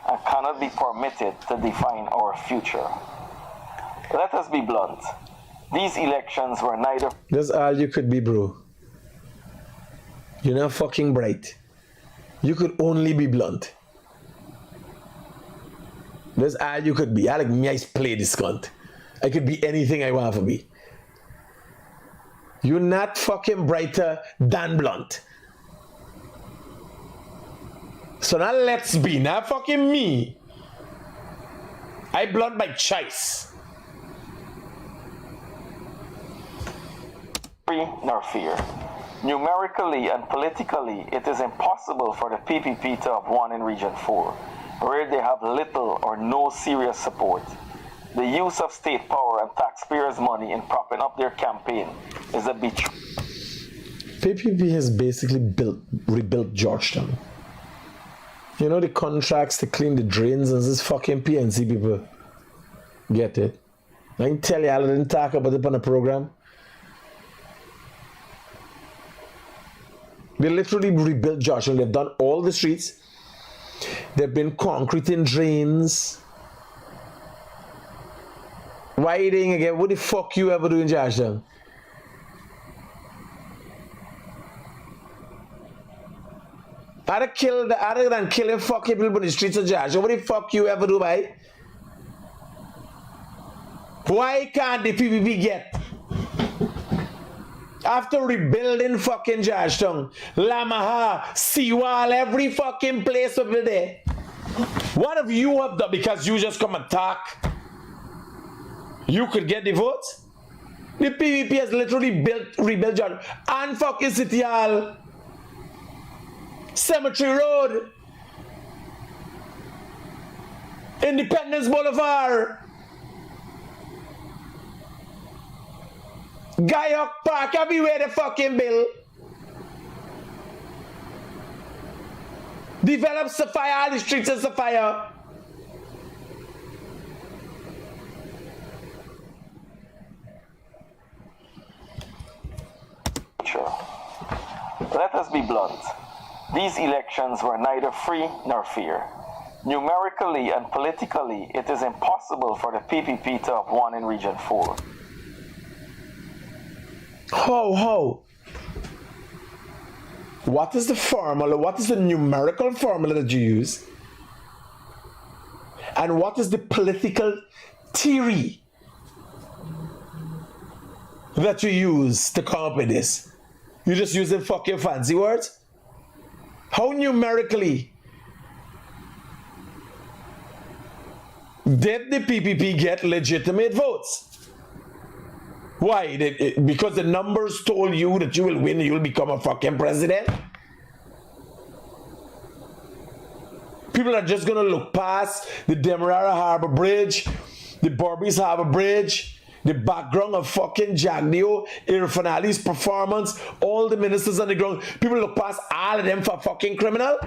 And cannot be permitted to define our future. Let us be blunt. These elections were neither. That's all you could be, bro. You're not fucking bright. You could only be blunt. That's all you could be. I like me, I play this cunt. I could be anything I want to be. You're not fucking brighter than blunt. So now let's be, not fucking me. I blunt by choice. Nor fear. Numerically and politically, it is impossible for the PPP to have won in Region 4, where they have little or no serious support. The use of state power and taxpayers' money in propping up their campaign is a betrayal. PPP has basically rebuilt Georgetown. You know the contracts to clean the drains and this fucking PNC people. Get it? I can tell you, I didn't talk about it on the program. They literally rebuilt Georgetown. They've done all the streets. They've been concreting drains. Widening again. What the fuck you ever do in Georgetown? Other than killing fucking people in the streets of Georgetown, what the fuck you ever do, bye? Why can't the PPP get? After rebuilding fucking Georgetown, Lamaha, Seawall, every fucking place over there. What have you have done? Because you just come and talk, you could get the votes? The PVP has literally rebuilt Georgetown. And fucking City Hall, Cemetery Road, Independence Boulevard, Guyok Park, everywhere the fucking bill. Develop Sapphire, all the streets of Sapphire. Sure. Let us be blunt. These elections were neither free nor fair. Numerically and politically, it is impossible for the PPP to have won in Region 4. How? What is the formula? What is the numerical formula that you use? And what is the political theory that you use to come up with this? You just using fucking fancy words? How numerically did the PPP get legitimate votes? Why? Because the numbers told you that you will win, you will become a fucking president? People are just gonna look past the Demerara Harbor Bridge, the Barbies Harbor Bridge, the background of fucking Jagdeo, Irfan Ali's performance, all the ministers on the ground. People look past all of them for fucking criminal.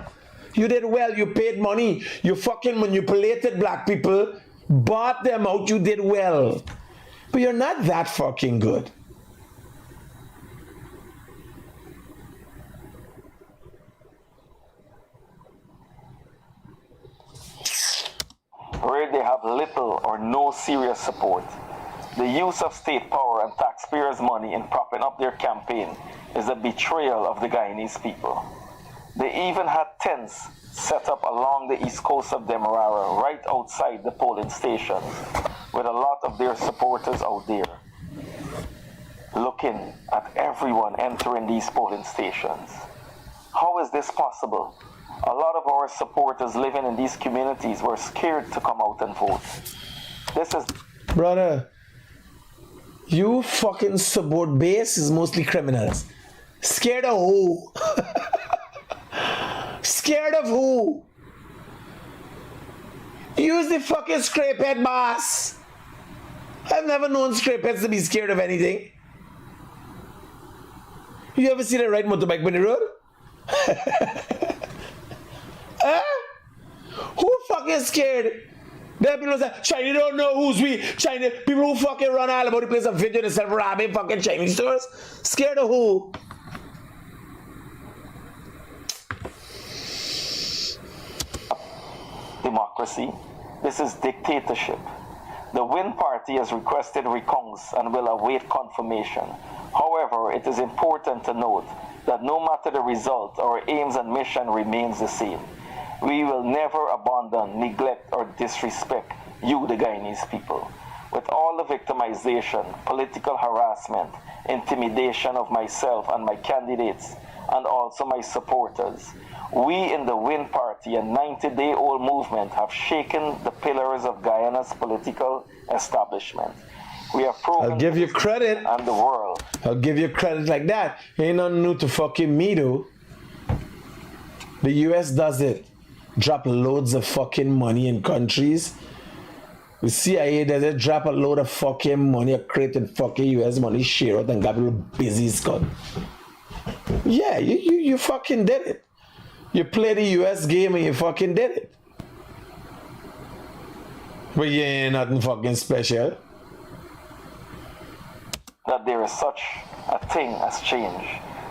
You did well, you paid money, you fucking manipulated black people, bought them out, you did well. But you're not that fucking good. Where they have little or no serious support. The use of state power and taxpayers' money in propping up their campaign is a betrayal of the Guyanese people. They even had tents set up along the east coast of Demerara, right outside the polling stations, with a lot of their supporters out there, looking at everyone entering these polling stations. How is this possible? A lot of our supporters living in these communities were scared to come out and vote. This is... Brother, you fucking support base is mostly criminals. Scared of who? Scared of who? Use the fucking scrapehead, boss. I've never known scrapeheads to be scared of anything. You ever see them ride motorbike on the road? Huh? Who fucking scared? There are people who say, China don't know who's we. China, people who fucking run all about the place and video themselves robbing fucking Chinese stores. Scared of who? Democracy. This is dictatorship. The Win Party has requested recounts and will await confirmation. However, it is important to note that no matter the result, our aims and mission remains the same. We will never abandon, neglect, or disrespect you, the Guyanese people. With all the victimization, political harassment, intimidation of myself and my candidates, and also my supporters, we in the Win Party, a 90-day-old movement, have shaken the pillars of Guyana's political establishment. We have proven I'll give you credit. And the world. I'll give you credit like that. Ain't nothing new to fucking me, though. The US does it. Drop loads of fucking money in countries. The CIA does it. Drop a load of fucking money, created fucking US money, share it, and got a little busy skull. Yeah, you fucking did it. You played the US game and you fucking did it. But you ain't nothing fucking special. That there is such a thing as change,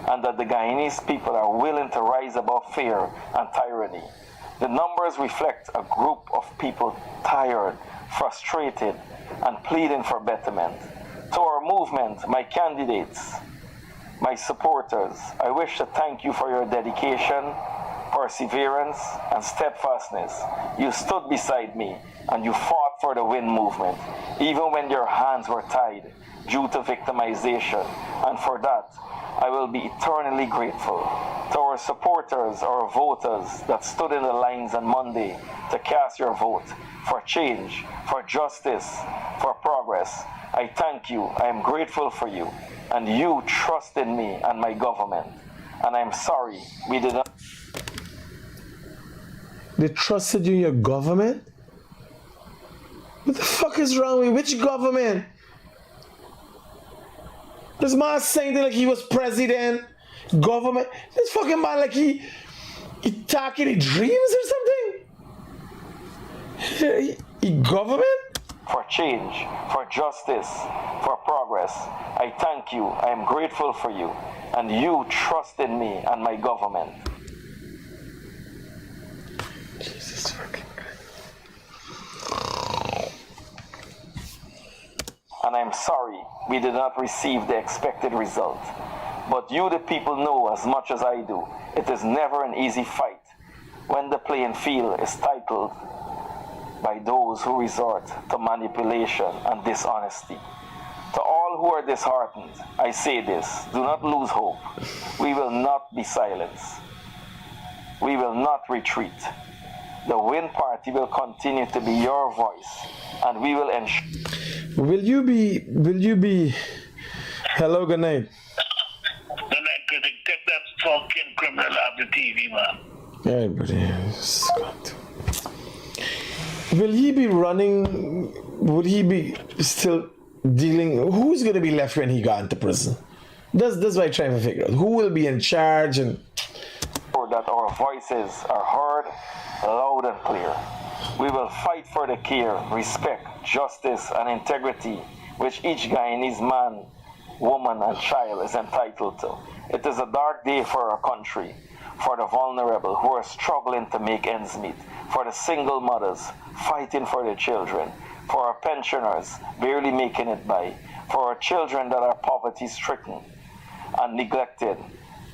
and that the Guyanese people are willing to rise above fear and tyranny. The numbers reflect a group of people tired, frustrated, and pleading for betterment. To our movement, my candidates, my supporters, I wish to thank you for your dedication, perseverance, and steadfastness. You stood beside me and you fought for the Win movement, even when your hands were tied due to victimization, and for that, I will be eternally grateful. To our supporters, our voters that stood in the lines on Monday to cast your vote for change, for justice, for progress, I thank you, I am grateful for you, and you trust in me and my government, and I'm sorry we did not... They trusted you in your government? What the fuck is wrong with which government? This man saying that like he was president, government. This fucking man like he talking in dreams or something? He government? For change, for justice, for progress, I thank you, I am grateful for you, and you trust in me and my government. Jesus fucking Christ. And I'm sorry we did not receive the expected result. But you, the people, know as much as I do, it is never an easy fight when the playing field is titled by those who resort to manipulation and dishonesty. To all who are disheartened, I say this, do not lose hope. We will not be silenced. We will not retreat. The Win Party will continue to be your voice, and we will ensure... Will you be... Hello, good night. Good night, critic. Take that fucking criminal off the TV, man. Hey, buddy. Scott. Will he be running? Would he be still dealing? Who's going to be left when he got into prison? That's what I'm trying to figure out. Who will be in charge and... that our voices are heard loud and clear. We will fight for the care, respect, justice, and integrity which each Guyanese man, woman, and child is entitled to. It is a dark day for our country, for the vulnerable who are struggling to make ends meet, for the single mothers fighting for their children, for our pensioners barely making it by, for our children that are poverty-stricken and neglected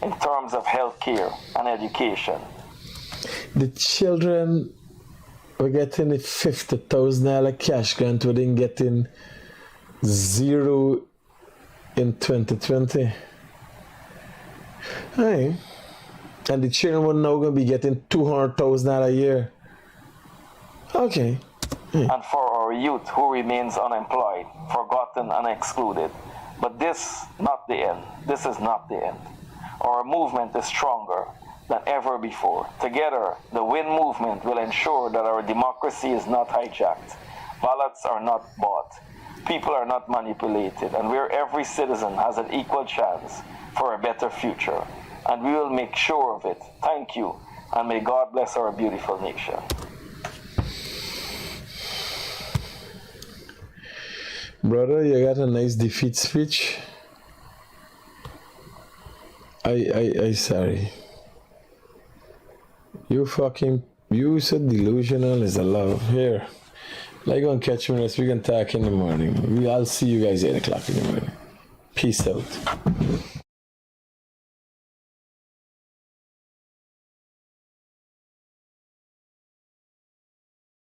in terms of health care and education. The children were getting a $50,000 cash grant, we didn't getting zero in 2020. Hey, And the children were now going to be getting $200,000 a year. Okay. And for our youth who remains unemployed, forgotten and excluded. But this not the end. This is not the end. Our movement is stronger than ever before. Together, the WIN movement will ensure that our democracy is not hijacked. Ballots are not bought. People are not manipulated. And where every citizen has an equal chance for a better future. And we will make sure of it. Thank you. And may God bless our beautiful nation. Brother, you got a nice defeat speech. I sorry. You so delusional is a love. Here. Like, go and catch me, we can talk in the morning. I'll see you guys at 8 o'clock in the morning. Peace out.